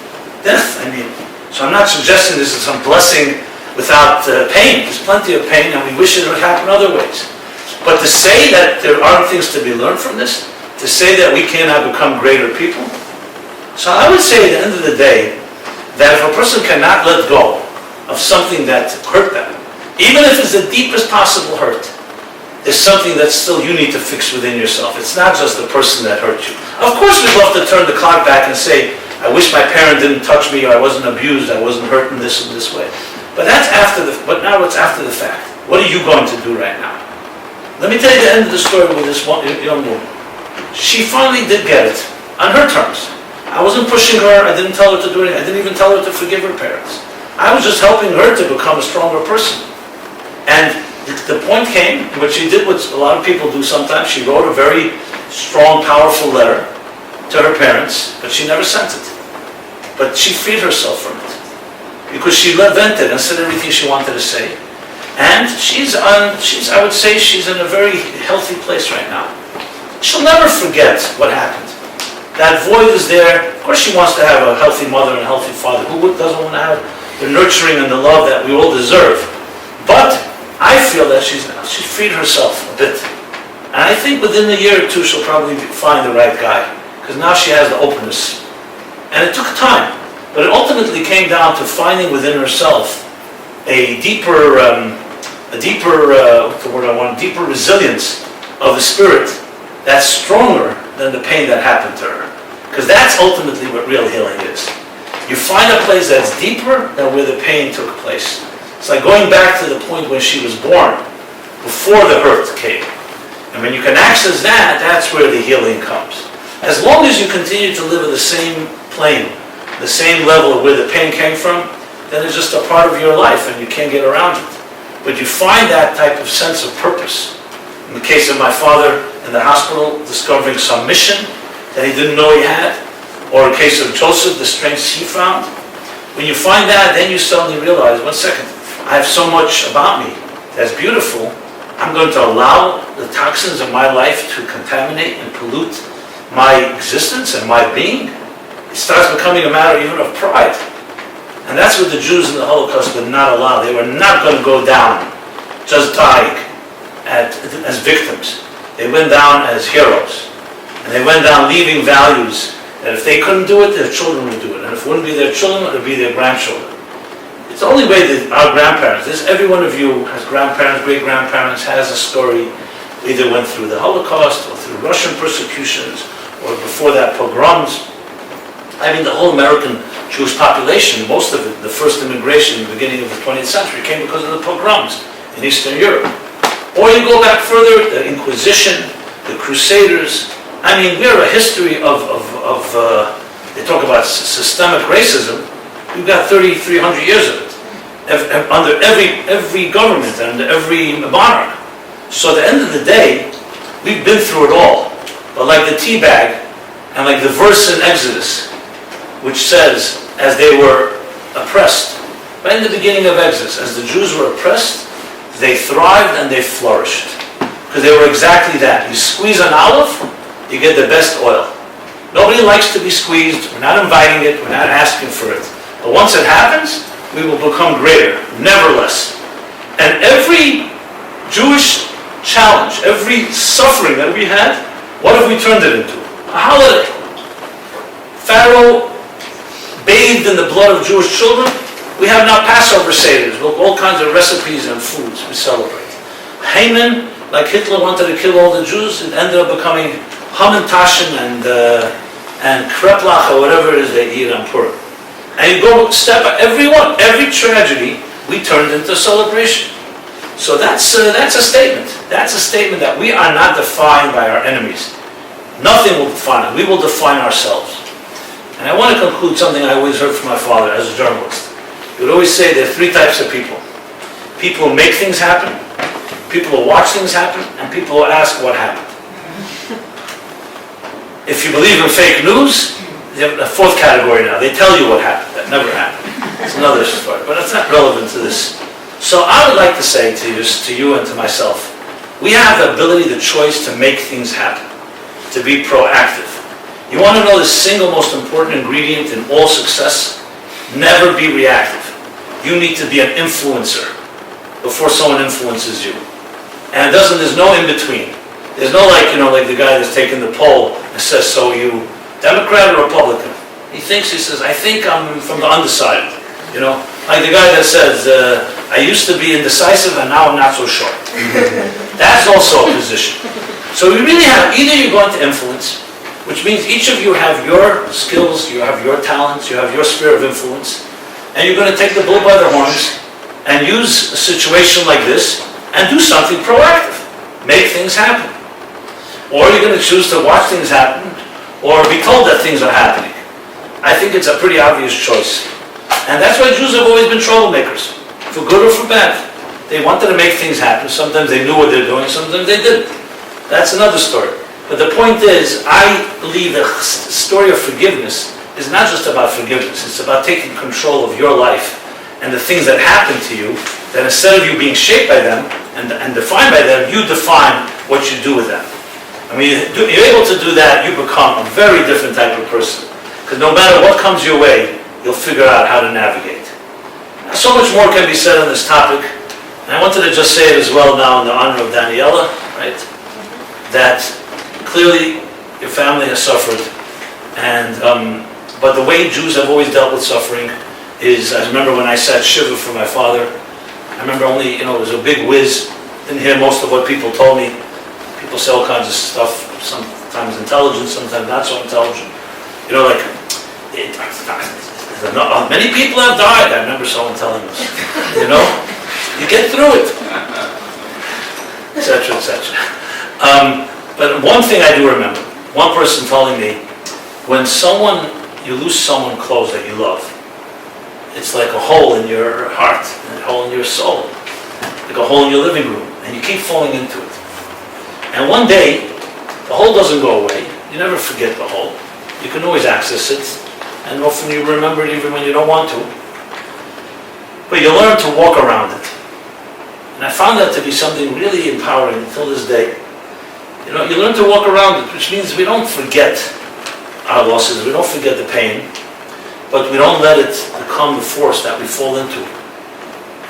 Death, I mean. So I'm not suggesting this is some blessing without pain. There's plenty of pain, and we wish it would happen other ways. But to say that there aren't things to be learned from this, to say that we cannot become greater people, so I would say at the end of the day, that if a person cannot let go of something that hurt them, even if it's the deepest possible hurt, there's something that still you need to fix within yourself. It's not just the person that hurt you. Of course we'd love to turn the clock back and say, I wish my parent didn't touch me, or I wasn't abused, I wasn't hurt in this and this way. But but now it's after the fact. What are you going to do right now? Let me tell you the end of the story with this one young woman. She finally did get it, on her terms. I wasn't pushing her, I didn't tell her to do anything, I didn't even tell her to forgive her parents. I was just helping her to become a stronger person. And the point came, what she did, what a lot of people do sometimes, she wrote a very strong, powerful letter to her parents, but she never sent it. But she freed herself from it. Because she vented and said everything she wanted to say. And I would say she's in a very healthy place right now. She'll never forget what happened. That void is there. Of course she wants to have a healthy mother and a healthy father. Who doesn't want to have the nurturing and the love that we all deserve? But I feel that she's freed herself a bit. And I think within a year or two she'll probably find the right guy. Because now she has the openness. And it took time. But it ultimately came down to finding within herself a deeper resilience of the spirit that's stronger than the pain that happened to her. Because that's ultimately what real healing is. You find a place that's deeper than where the pain took place. It's like going back to the point when she was born, before the hurt came. And when you can access that, that's where the healing comes. As long as you continue to live at the same plane, the same level of where the pain came from, then it's just a part of your life and you can't get around it. But you find that type of sense of purpose. In the case of my father in the hospital, discovering some mission that he didn't know he had, or in the case of Joseph, the strengths he found. When you find that, then you suddenly realize, 1 second, I have so much about me that's beautiful. I'm going to allow the toxins of my life to contaminate and pollute my existence and my being, it starts becoming a matter even of pride. And that's what the Jews in the Holocaust would not allow. They were not going to go down just dying as victims. They went down as heroes. And they went down leaving values that if they couldn't do it, their children would do it. And if it wouldn't be their children, it would be their grandchildren. It's the only way that our grandparents, every one of you has grandparents, great-grandparents, has a story, either went through the Holocaust or through Russian persecutions or before that pogroms. I mean, the whole American Jewish population, most of it, the first immigration in the beginning of the 20th century came because of the pogroms in Eastern Europe. Or you go back further, the Inquisition, the Crusaders. I mean, we're a history of they talk about systemic racism. We've got 300 years of it, under every government and every monarch. So at the end of the day, we've been through it all. But like the tea bag, and like the verse in Exodus, which says, as they were oppressed, right in the beginning of Exodus, as the Jews were oppressed, they thrived and they flourished. Because they were exactly that. You squeeze an olive, you get the best oil. Nobody likes to be squeezed. We're not inviting it. We're not asking for it. But once it happens, we will become greater, never less. And every Jewish challenge, every suffering that we had, what have we turned it into? A holiday. Pharaoh bathed in the blood of Jewish children. We have now Passover Seders with all kinds of recipes and foods we celebrate. Haman, like Hitler wanted to kill all the Jews, it ended up becoming Hamantashen and Kreplach or whatever it is they eat on Purim. And you go step by every tragedy we turned into celebration. So that's a statement. That's a statement that we are not defined by our enemies. Nothing will define us. We will define ourselves. And I want to conclude something I always heard from my father as a journalist. He would always say there are three types of people. People who make things happen, people who watch things happen, and people who ask what happened. If you believe in fake news, they have a fourth category now. They tell you what happened. That never happened. It's another story, but it's not relevant to this. So I would like to say to you and to myself, we have the ability, the choice to make things happen, to be proactive. You want to know the single most important ingredient in all success? Never be reactive. You need to be an influencer before someone influences you. And there's no in-between. There's no like the guy that's taking the poll and says, so you Democrat or Republican? He says, I think I'm from the undecided. Like the guy that says, I used to be indecisive and now I'm not so sure. That's also a position. So we really have, either you're going to influence, which means each of you have your skills, you have your talents, you have your sphere of influence, and you're going to take the bull by the horns and use a situation like this and do something proactive. Make things happen. Or you're going to choose to watch things happen or be told that things are happening. I think it's a pretty obvious choice. And that's why Jews have always been troublemakers, for good or for bad. They wanted to make things happen. Sometimes they knew what they were doing, sometimes they didn't. That's another story. But the point is, I believe the story of forgiveness is not just about forgiveness. It's about taking control of your life and the things that happen to you, that instead of you being shaped by them and defined by them, you define what you do with them. And when you're able to do that, you become a very different type of person. Because no matter what comes your way, you'll figure out how to navigate. Now, so much more can be said on this topic. And I wanted to just say it as well now in the honor of Daniela, right? That clearly your family has suffered, and but the way Jews have always dealt with suffering is, I remember when I sat shiva for my father, I remember only, it was a big whiz, didn't hear most of what people told me. People say all kinds of stuff, sometimes intelligent, sometimes not so intelligent. Many people have died, I remember someone telling us. You get through it, etc., etc. But one thing I do remember, one person telling me, when you lose someone close that you love, it's like a hole in your heart, a hole in your soul, like a hole in your living room, and you keep falling into it. And one day, the hole doesn't go away. You never forget the hole. You can always access it, and often you remember it even when you don't want to. But you learn to walk around it. And I found that to be something really empowering until this day. You learn to walk around it, which means we don't forget our losses, we don't forget the pain, but we don't let it become the force that we fall into.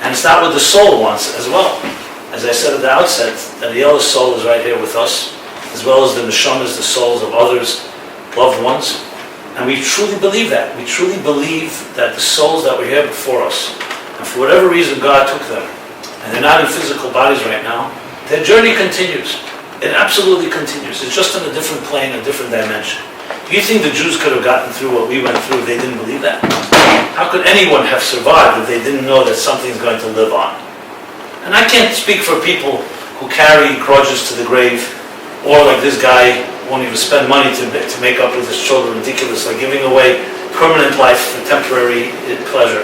And it's not what the soul wants as well. As I said at the outset, that the Eli's soul is right here with us, as well as the neshamas, the souls of others, loved ones. And we truly believe that. We truly believe that the souls that were here before us, and for whatever reason God took them, and they're not in physical bodies right now, their journey continues. It absolutely continues. It's just on a different plane, a different dimension. Do you think the Jews could have gotten through what we went through if they didn't believe that? How could anyone have survived if they didn't know that something's going to live on? And I can't speak for people who carry grudges to the grave, or like this guy won't even spend money to make up with his children, ridiculous, like giving away permanent life for temporary pleasure.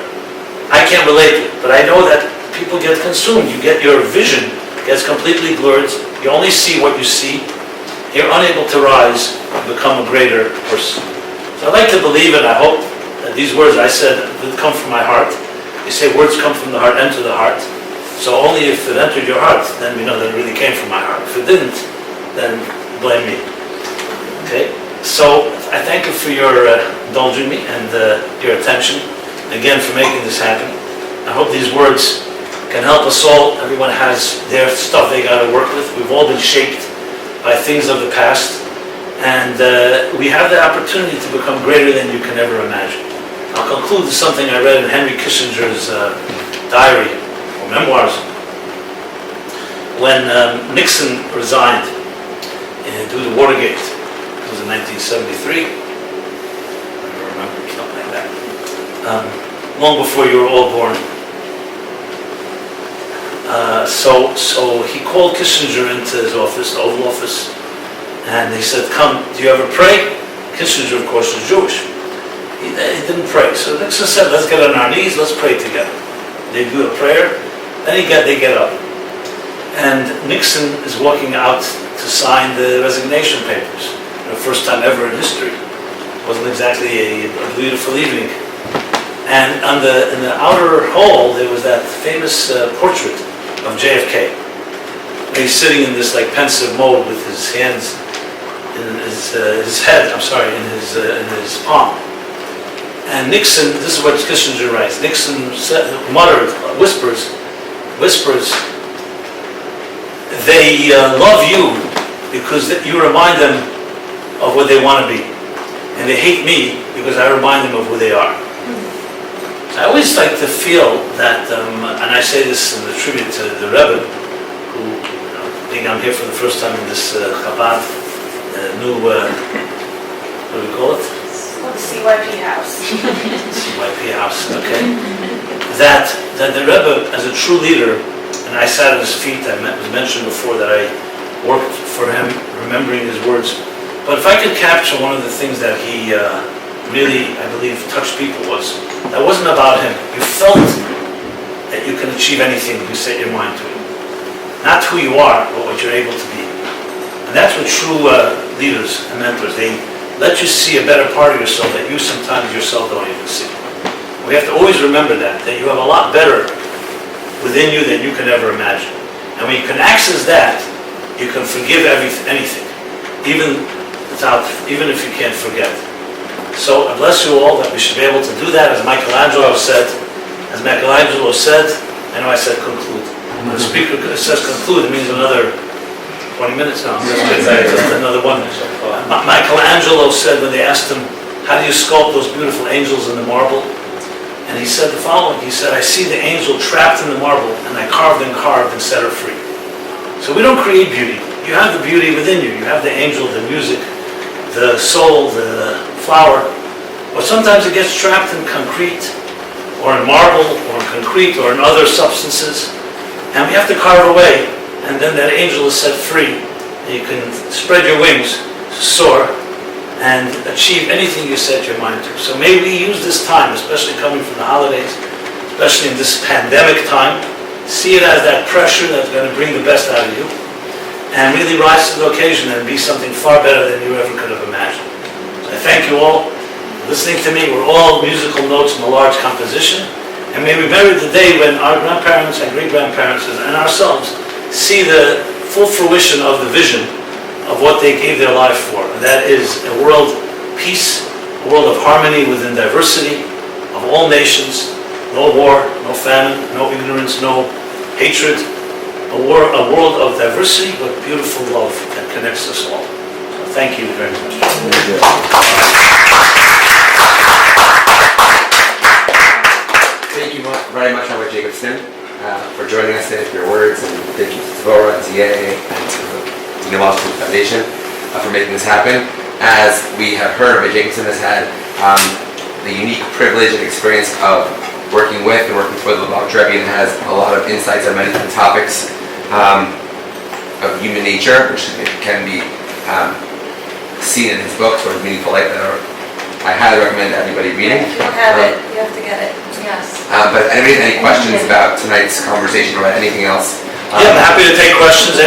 I can't relate to it, but I know that people get consumed. Your vision gets completely blurred. You only see what you see. You're unable to rise and become a greater person. So I'd like to believe, and I hope that these words I said will come from my heart. They say words come from the heart, enter the heart. So only if it entered your heart, then we know that it really came from my heart. If it didn't, then blame me. Okay? So I thank you for your indulging me and your attention. Again, for making this happen. I hope these words can help us all. Everyone has their stuff they got to work with. We've all been shaped by things of the past. And we have the opportunity to become greater than you can ever imagine. I'll conclude with something I read in Henry Kissinger's diary, or memoirs. When Nixon resigned due to Watergate, it was in 1973, I remember, something like that, long before you were all born. So he called Kissinger into his office, the Oval Office, and he said, "Come, do you ever pray?" Kissinger, of course, is Jewish. He didn't pray. So Nixon said, "Let's get on our knees, let's pray together." They do a prayer, then they get up. And Nixon is walking out to sign the resignation papers. The first time ever in history. It wasn't exactly a beautiful evening. And in the outer hall, there was that famous portrait of JFK. And he's sitting in this like pensive mode with his hands in his head. In his palm. And Nixon, this is what Kissinger writes. Nixon whispers. They love you because you remind them of what they want to be, and they hate me because I remind them of who they are. I always like to feel that, and I say this in the tribute to the Rabbi, who I think I'm here for the first time in this Chabad, new, what do we call it? CYP house. CYP house, okay. That the Rebbe, as a true leader, and I sat at his feet, it was mentioned before that I worked for him, remembering his words. But if I could capture one of the things that he really, I believe, touched people was, that wasn't about him. You felt that you can achieve anything you set your mind to. Not who you are, but what you're able to be. And that's what true leaders and mentors, they let you see a better part of yourself that you sometimes yourself don't even see. We have to always remember that you have a lot better within you than you can ever imagine. And when you can access that, you can forgive anything, even if you can't forget. So I bless you all that we should be able to do that, as Michelangelo said. I know I said conclude. When the speaker says conclude, it means another 20 minutes now. Another 1 minute. Michelangelo said when they asked him, "How do you sculpt those beautiful angels in the marble?" And he said the following. He said, "I see the angel trapped in the marble, and I carved and set her free." So we don't create beauty. You have the beauty within you. You have the angel, the music, the soul, the flower. But sometimes it gets trapped in concrete, or in marble, or in concrete, or in other substances. And we have to carve away. And then that angel is set free. And you can spread your wings, soar, and achieve anything you set your mind to. So may we use this time, especially coming from the holidays, especially in this pandemic time, see it as that pressure that's going to bring the best out of you, and really rise to the occasion and be something far better than you ever could have imagined. So I thank you all for listening to me. We're all musical notes in a large composition, and may we remember the day when our grandparents and great-grandparents and ourselves see the full fruition of the vision of what they gave their life for. And that is a world peace, a world of harmony within diversity of all nations, no war, no famine, no ignorance, no hatred, a world of diversity but beautiful love that connects us all. So thank you very much. Thank you very much, Rabbi Jacobson, for joining us today, for your words, and thank you to Dvorah, and TA, and to the University Foundation for making this happen. As we have heard, Rabbi Jacobson has had the unique privilege and experience of working with and working for the Lubavitch Rebbe, and has a lot of insights on many different topics of human nature, which can be seen in his books, or Meaningful Life, that I highly recommend everybody reading. If you don't have it, you have to get it. Yes. But if anybody has any questions about tonight's conversation or about anything else? Yeah, I'm happy to take questions.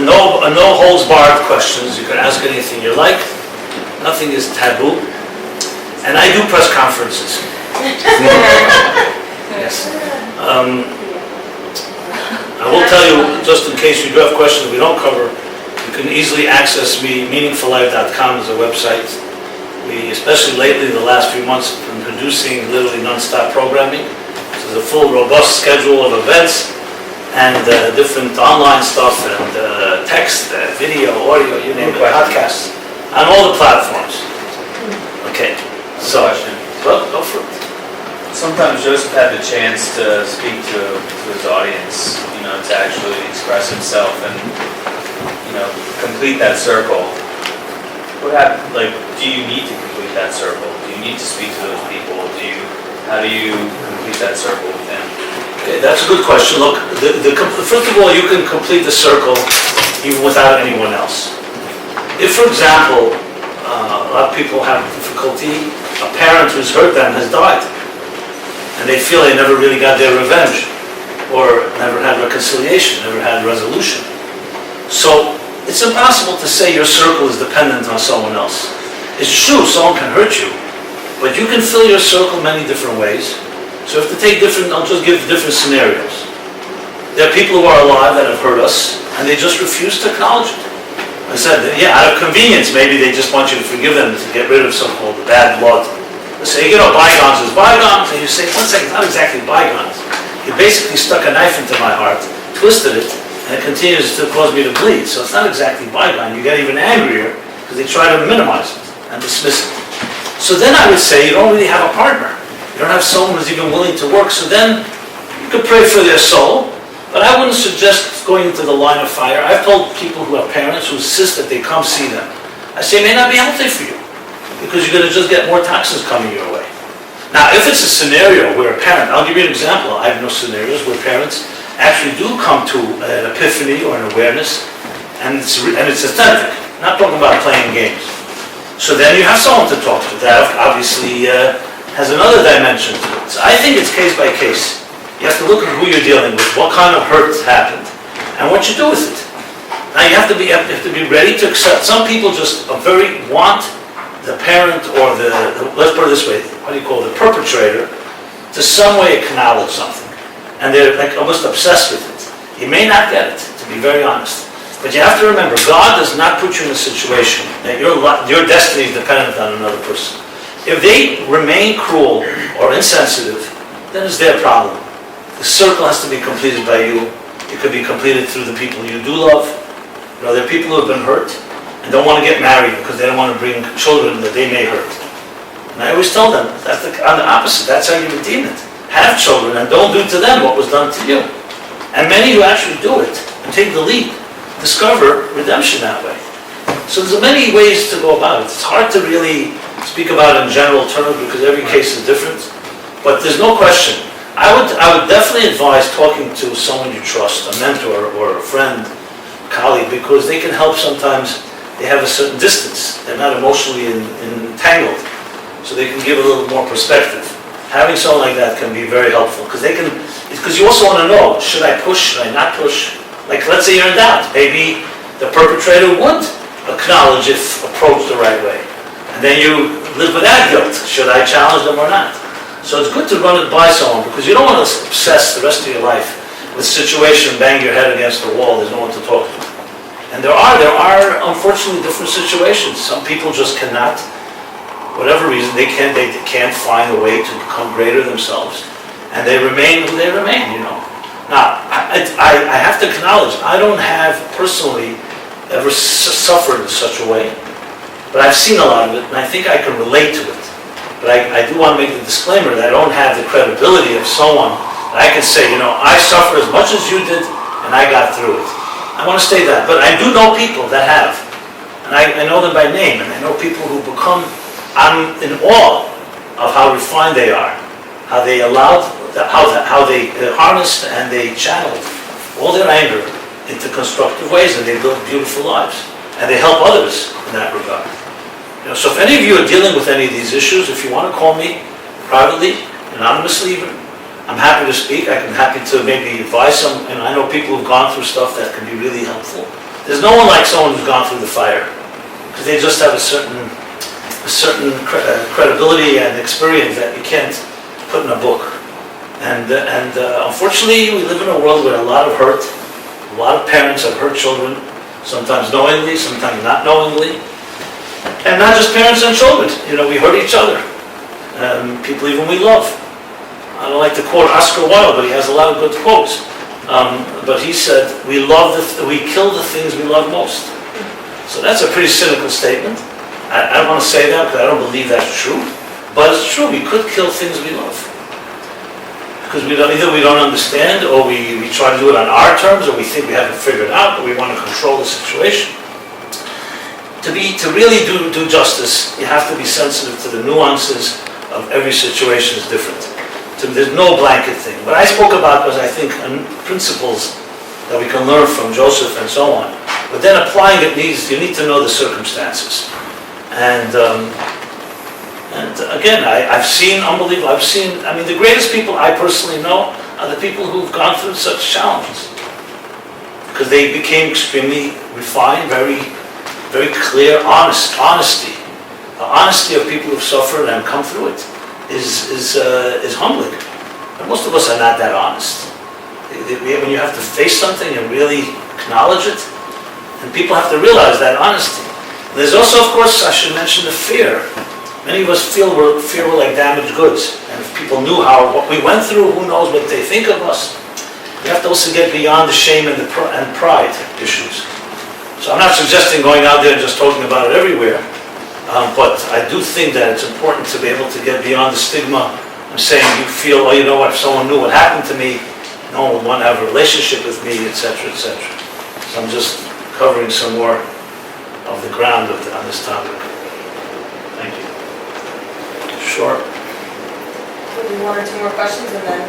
No holds barred questions. You can ask anything you like. Nothing is taboo. And I do press conferences. Yes. I will tell you, just in case you do have questions we don't cover, you can easily access me. meaningfullife.com is a website. We, especially lately, the last few months, have been producing literally non-stop programming. This is a full, robust schedule of events and different online stuff and text, video, audio, you name it, podcasts, on all the platforms. Okay, so, go for it. Sometimes Joseph had the chance to speak to his audience, to actually express himself and, complete that circle. What happened? Do you need to complete that circle? Do you need to speak to those people? How do you complete that circle with them? Okay, that's a good question. Look, first of all, you can complete the circle even without anyone else. If, for example, a lot of people have difficulty, a parent who's hurt them has died, and they feel they never really got their revenge, or never had reconciliation, never had resolution. So it's impossible to say your circle is dependent on someone else. It's true, someone can hurt you, but you can fill your circle many different ways. So if to take I'll just give different scenarios. There are people who are alive that have hurt us, and they just refuse to acknowledge it. I said, yeah, out of convenience, maybe they just want you to forgive them to get rid of so-called bad blood. They say, bygones is bygones, and you say, one second, it's not exactly bygones. You basically stuck a knife into my heart, twisted it, and it continues to cause me to bleed. So it's not exactly bygone. You get even angrier because they try to minimize it and dismiss it. So then I would say you don't really have a partner. You don't have someone who's even willing to work. So then you could pray for their soul, but I wouldn't suggest going into the line of fire. I've told people who have parents who insist that they come see them. I say it may not be healthy for you because you're going to just get more toxins coming your way. Now, if it's a scenario where a parent, I'll give you an example. I have no scenarios where parents actually do come to an epiphany or an awareness, and it's authentic. I'm not talking about playing games. So then you have someone to talk to. That obviously has another dimension to it. So I think it's case by case. You have to look at who you're dealing with, what kind of hurt happened, and what you do with it. Now you have to be ready to accept. Some people just want the parent or let's put it this way, the perpetrator, to some way acknowledge something. And they're almost obsessed with it. You may not get it, to be very honest. But you have to remember, God does not put you in a situation that your destiny is dependent on another person. If they remain cruel or insensitive, then it's their problem. The circle has to be completed by you. It could be completed through the people you do love. There are people who have been hurt and don't want to get married because they don't want to bring children that they may hurt. And I always tell them, that's on the opposite. That's how you redeem it. Have children and don't do to them what was done to you. And many who actually do it and take the lead discover redemption that way. So there's many ways to go about it. It's hard to really speak about it in general terms because every case is different. But there's no question. I would definitely advise talking to someone you trust, a mentor or a friend, colleague, because they can help sometimes. They have a certain distance. They're not emotionally entangled. So they can give a little more perspective. Having someone like that can be very helpful because you also want to know, should I push, should I not push? Like, let's say you're in doubt. Maybe the perpetrator would acknowledge if approached the right way. And then you live with that guilt. Should I challenge them or not? So it's good to run it by someone because you don't want to obsess the rest of your life with a situation, bang your head against the wall, there's no one to talk to. And there are unfortunately different situations. Some people just cannot, whatever reason, they can't find a way to become greater themselves, and they remain who they remain, you know. Now, I have to acknowledge, I don't have personally ever suffered in such a way, but I've seen a lot of it, and I think I can relate to it. But I do want to make the disclaimer that I don't have the credibility of someone that I can say, you know, I suffered as much as you did, and I got through it. I want to say that, but I do know people that have, and I know them by name, and I know people who become, I'm in awe of how refined they are, how they allowed, how they harnessed and they channeled all their anger into constructive ways, and they build beautiful lives, and they help others in that regard. You know, so if any of you are dealing with any of these issues, if you want to call me privately, anonymously even, I'm happy to speak. I'm happy to maybe advise some, and I know people who've gone through stuff that can be really helpful. There's no one like someone who's gone through the fire, because they just have a certain credibility and experience that you can't put in a book. And unfortunately, we live in a world where a lot of hurt, a lot of parents have hurt children, sometimes knowingly, sometimes not knowingly. And not just parents and children, you know, we hurt each other. People even we love. I don't like to quote Oscar Wilde, but he has a lot of good quotes. But he said, we kill the things we love most. So that's a pretty cynical statement. I don't want to say that because I don't believe that's true. But it's true, we could kill things we love. Because either we don't understand, or we try to do it on our terms, or we think we have it figured out, or we want to control the situation. To really do justice, you have to be sensitive to the nuances of every situation is different. So there's no blanket thing. What I spoke about was, I think, principles that we can learn from Joseph and so on. But then applying it you need to know the circumstances. And again, I've seen unbelievable. I mean, the greatest people I personally know are the people who've gone through such challenges, because they became extremely refined, very, very clear, honesty. The honesty of people who've suffered and come through it is humbling. But most of us are not that honest. When you have to face something and really acknowledge it, and people have to realize that honesty. There's also, of course, I should mention the fear. Many of us fear we're like damaged goods. And if people knew what we went through, who knows what they think of us. We have to also get beyond the shame and pride issues. So I'm not suggesting going out there and just talking about it everywhere. But I do think that it's important to be able to get beyond the stigma of saying you feel, oh, you know what, if someone knew what happened to me, no one would want to have a relationship with me, etc., etc. So I'm just covering some more of the ground on this topic. Thank you. Sure. Maybe one or two more questions and then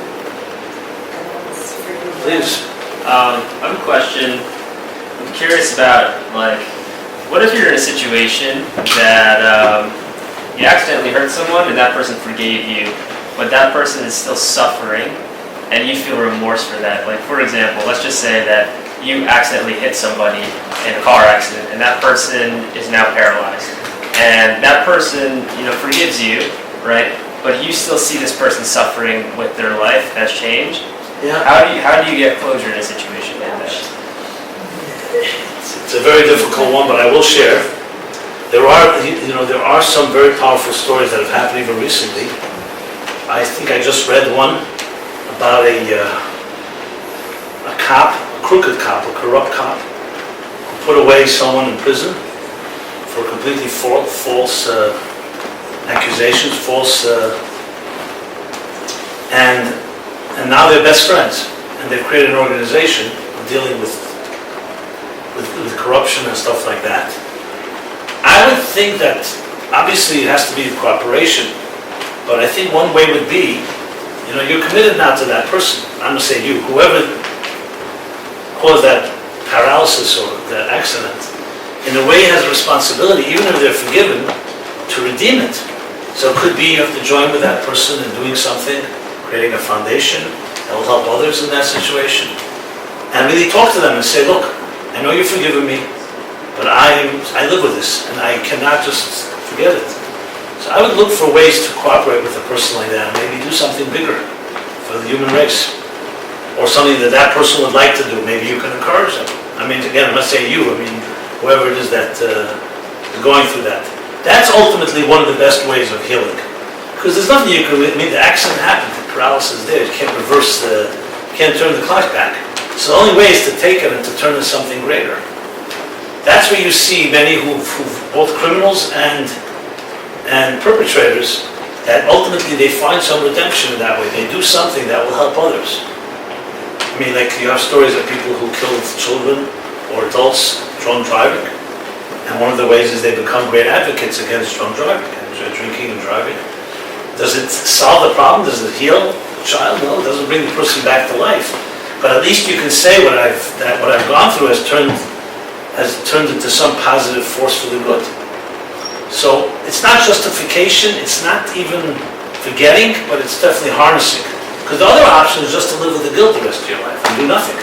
it's for you. Please. I have a question. I'm curious about, like, what if you're in a situation that you accidentally hurt someone and that person forgave you, but that person is still suffering and you feel remorse for that? Like, for example, let's just say that you accidentally hit somebody in a car accident and that person is now paralyzed. And that person, forgives you, right? But you still see this person suffering with their life has changed. Yeah. How do you get closure in a situation like that? It's a very difficult one, but I will share. There are some very powerful stories that have happened even recently. I think I just read one about a cop, a crooked cop, a corrupt cop, who put away someone in prison for completely false accusations, and now they're best friends, and they've created an organization dealing with corruption and stuff like that. I would think that obviously it has to be cooperation, but I think one way would be, you're committed now to that person. I'm going to say you, whoever caused that paralysis or that accident, in a way has a responsibility, even if they're forgiven, to redeem it. So it could be you have to join with that person in doing something, creating a foundation that will help others in that situation, and really talk to them and say, look, I know you've forgiven me, but I live with this, and I cannot just forget it. So I would look for ways to cooperate with a person like that, and maybe do something bigger for the human race, or something that person would like to do. Maybe you can encourage them. I mean, again, I'm not saying you, I mean, whoever it is that is going through that. That's ultimately one of the best ways of healing. Because there's nothing you can, I mean, the accident happened, the paralysis is there, you can't reverse you can't turn the clock back. So the only way is to take it and to turn it into something greater. That's where you see many who've both criminals and perpetrators, that ultimately they find some redemption in that way. They do something that will help others. I mean, like you have stories of people who killed children or adults drunk driving. And one of the ways is they become great advocates against drunk driving and drinking and driving. Does it solve the problem? Does it heal the child? No, it doesn't bring the person back to life. But at least you can say what I've gone through has turned into some positive force for the good. So it's not justification, it's not even forgetting, but it's definitely harnessing. Because the other option is just to live with the guilt the rest of your life and do nothing.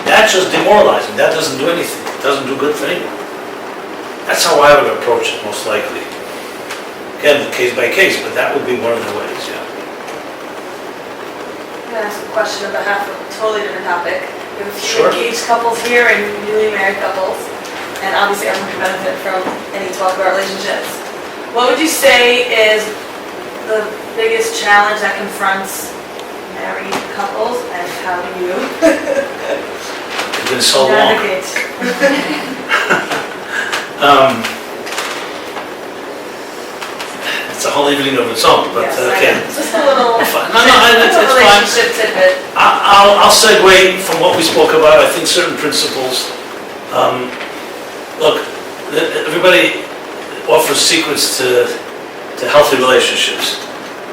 That's just demoralizing. That doesn't do anything. It doesn't do good for anyone. That's how I would approach it, most likely. Again, case by case, but that would be one of the ways, yeah. I'm going to ask a question on behalf of a totally different topic. We have a few Sure. engaged couples here and newly married couples, and obviously everyone can benefit from any talk about relationships. What would you say is the biggest challenge that confronts married couples, and how do you It's been so long. navigate? It's a whole evening of its own, but Yes, I okay. know. Just a little It's fine. It's fine. relationship tidbit. I'll segue from what we spoke about. I think certain principles. Look, everybody offers secrets to healthy relationships.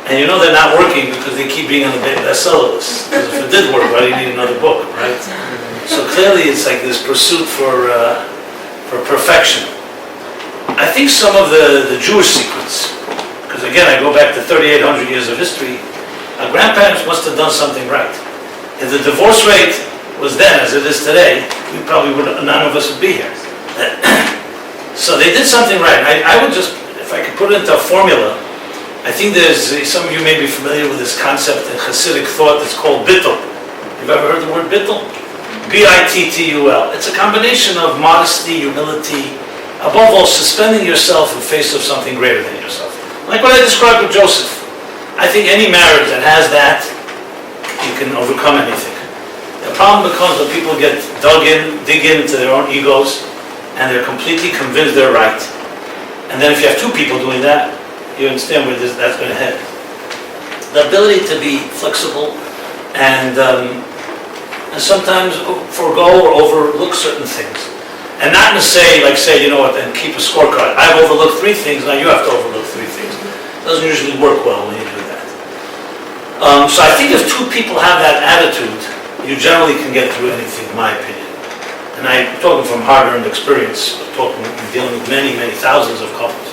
And you know they're not working because they keep being on the bestseller list. Because if it did work, why do you need another book, right? So clearly it's like this pursuit for perfection. I think some of the Jewish secrets, because again I go back to 3,800 years of history, our grandparents must have done something right. If the divorce rate was then as it is today, none of us would be here. So they did something right. I would just, if I could put it into a formula, I think some of you may be familiar with this concept in Hasidic thought that's called bittul. You've ever heard the word bittul? B-I-T-T-U-L. It's a combination of modesty, humility, above all, suspending yourself in face of something greater than yourself. Like what I described with Joseph. I think any marriage that has that, you can overcome anything. The problem becomes when people dig into their own egos, and they're completely convinced they're right. And then if you have two people doing that, you understand where that's going to head. The ability to be flexible and sometimes forego or overlook certain things. And not to say, you know what, and keep a scorecard. I've overlooked 3 things, now you have to overlook 3 things. It doesn't usually work well when you do that. So I think if 2 people have that attitude, you generally can get through anything, in my opinion. And I'm talking from hard-earned experience, dealing with many, many thousands of couples.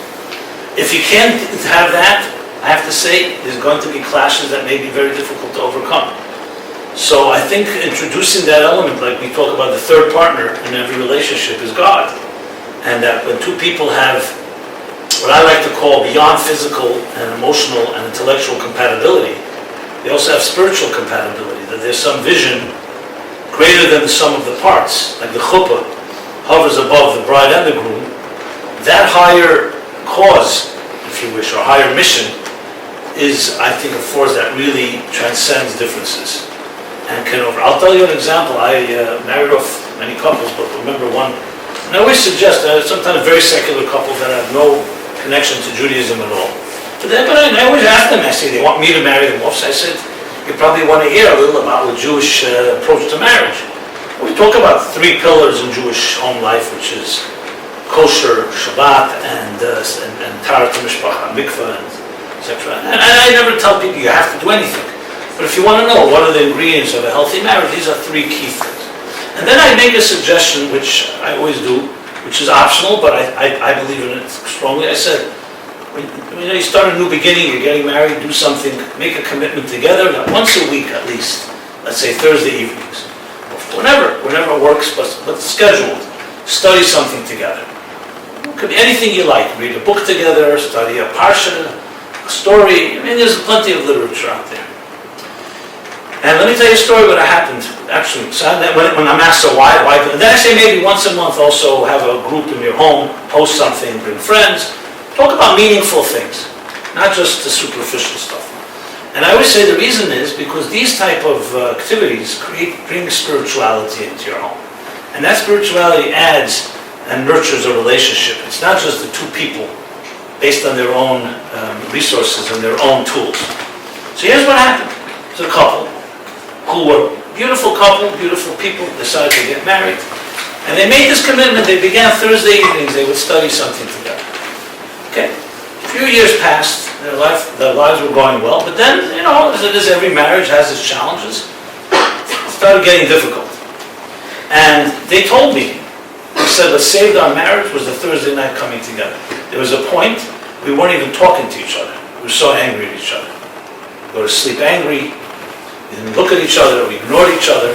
If you can't have that, I have to say, there's going to be clashes that may be very difficult to overcome. So I think introducing that element, like we talk about the third partner in every relationship, is God. And that when 2 people have what I like to call beyond physical and emotional and intellectual compatibility, they also have spiritual compatibility, that there's some vision greater than the sum of the parts. Like the chuppah hovers above the bride and the groom. That higher cause, if you wish, or higher mission, is, I think, a force that really transcends differences and can over. I'll tell you an example. I married off many couples, but remember one, and I always suggest sometimes very secular couples that have no connection to Judaism at all. But I always ask them, I say, they want me to marry them off, so I said, you probably want to hear a little about the Jewish approach to marriage. We talk about 3 pillars in Jewish home life, which is kosher, Shabbat, and Tarat Mishpacha, mikvah, and etc. And I never tell people you have to do anything. But if you want to know what are the ingredients of a healthy marriage, these are 3 key things. And then I make a suggestion, which I always do, which is optional, but I believe in it strongly. I said, you start a new beginning, you're getting married, do something, make a commitment together, once a week at least. Let's say Thursday evenings. Whenever works, but scheduled. Study something together. It could be anything you like. Read a book together, study a parsha, a story. There's plenty of literature out there. And let me tell you a story what happened, actually. So when I'm asked, so why? And then I say maybe once a month also have a group in your home, post something, bring friends, talk about meaningful things, not just the superficial stuff. And I always say the reason is because these type of activities bring spirituality into your home. And that spirituality adds and nurtures a relationship. It's not just the two people based on their own resources and their own tools. So here's what happened. It's a couple who were beautiful couple, beautiful people, decided to get married. And they made this commitment. They began Thursday evenings, they would study something together. Okay? A few years passed, their lives were going well, but then, as it is, every marriage has its challenges. It started getting difficult. And they told me, they said what saved our marriage was the Thursday night coming together. There was a point, we weren't even talking to each other. We were so angry at each other. We go to sleep angry, we didn't look at each other, we ignored each other,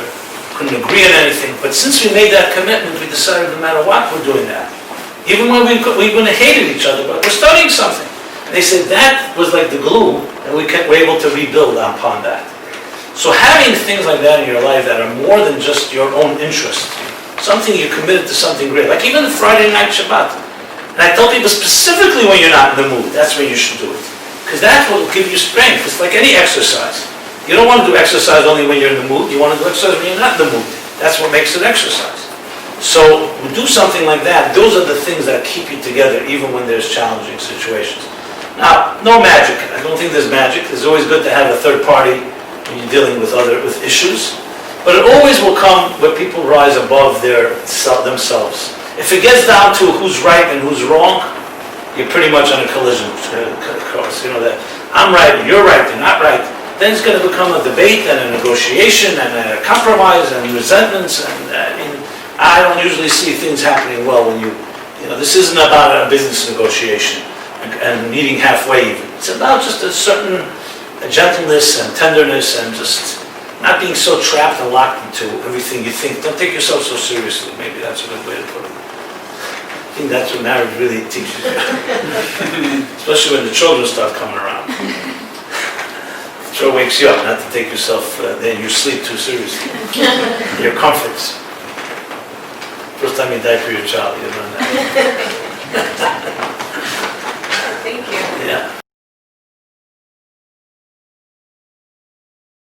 couldn't agree on anything. But since we made that commitment, we decided no matter what, we're doing that. Even when we wouldn't have hated each other, but we're studying something. And they said that was like the glue, and we were able to rebuild upon that. So having things like that in your life that are more than just your own interest, something you're committed to something great, like even the Friday night Shabbat. And I tell people specifically when you're not in the mood, that's when you should do it. Because that's what will give you strength. It's like any exercise. You don't want to do exercise only when you're in the mood. You want to do exercise when you're not in the mood. That's what makes it exercise. So we do something like that. Those are the things that keep you together even when there's challenging situations. Now, no magic. I don't think there's magic. It's always good to have a third party when you're dealing with issues. But it always will come where people rise above themselves. If it gets down to who's right and who's wrong, you're pretty much on a collision course. That I'm right, you're right, you're not right. Then it's going to become a debate and a negotiation and a compromise and resentments. And I don't usually see things happening well when this isn't about a business negotiation and meeting halfway even. It's about just a certain gentleness and tenderness and just not being so trapped and locked into everything you think. Don't take yourself so seriously. Maybe that's a good way to put it. I think that's what marriage really teaches you. Especially when the children start coming around. It sure wakes you up not to take yourself in your sleep too seriously. Your comforts. First time you diaper your child, you learn that.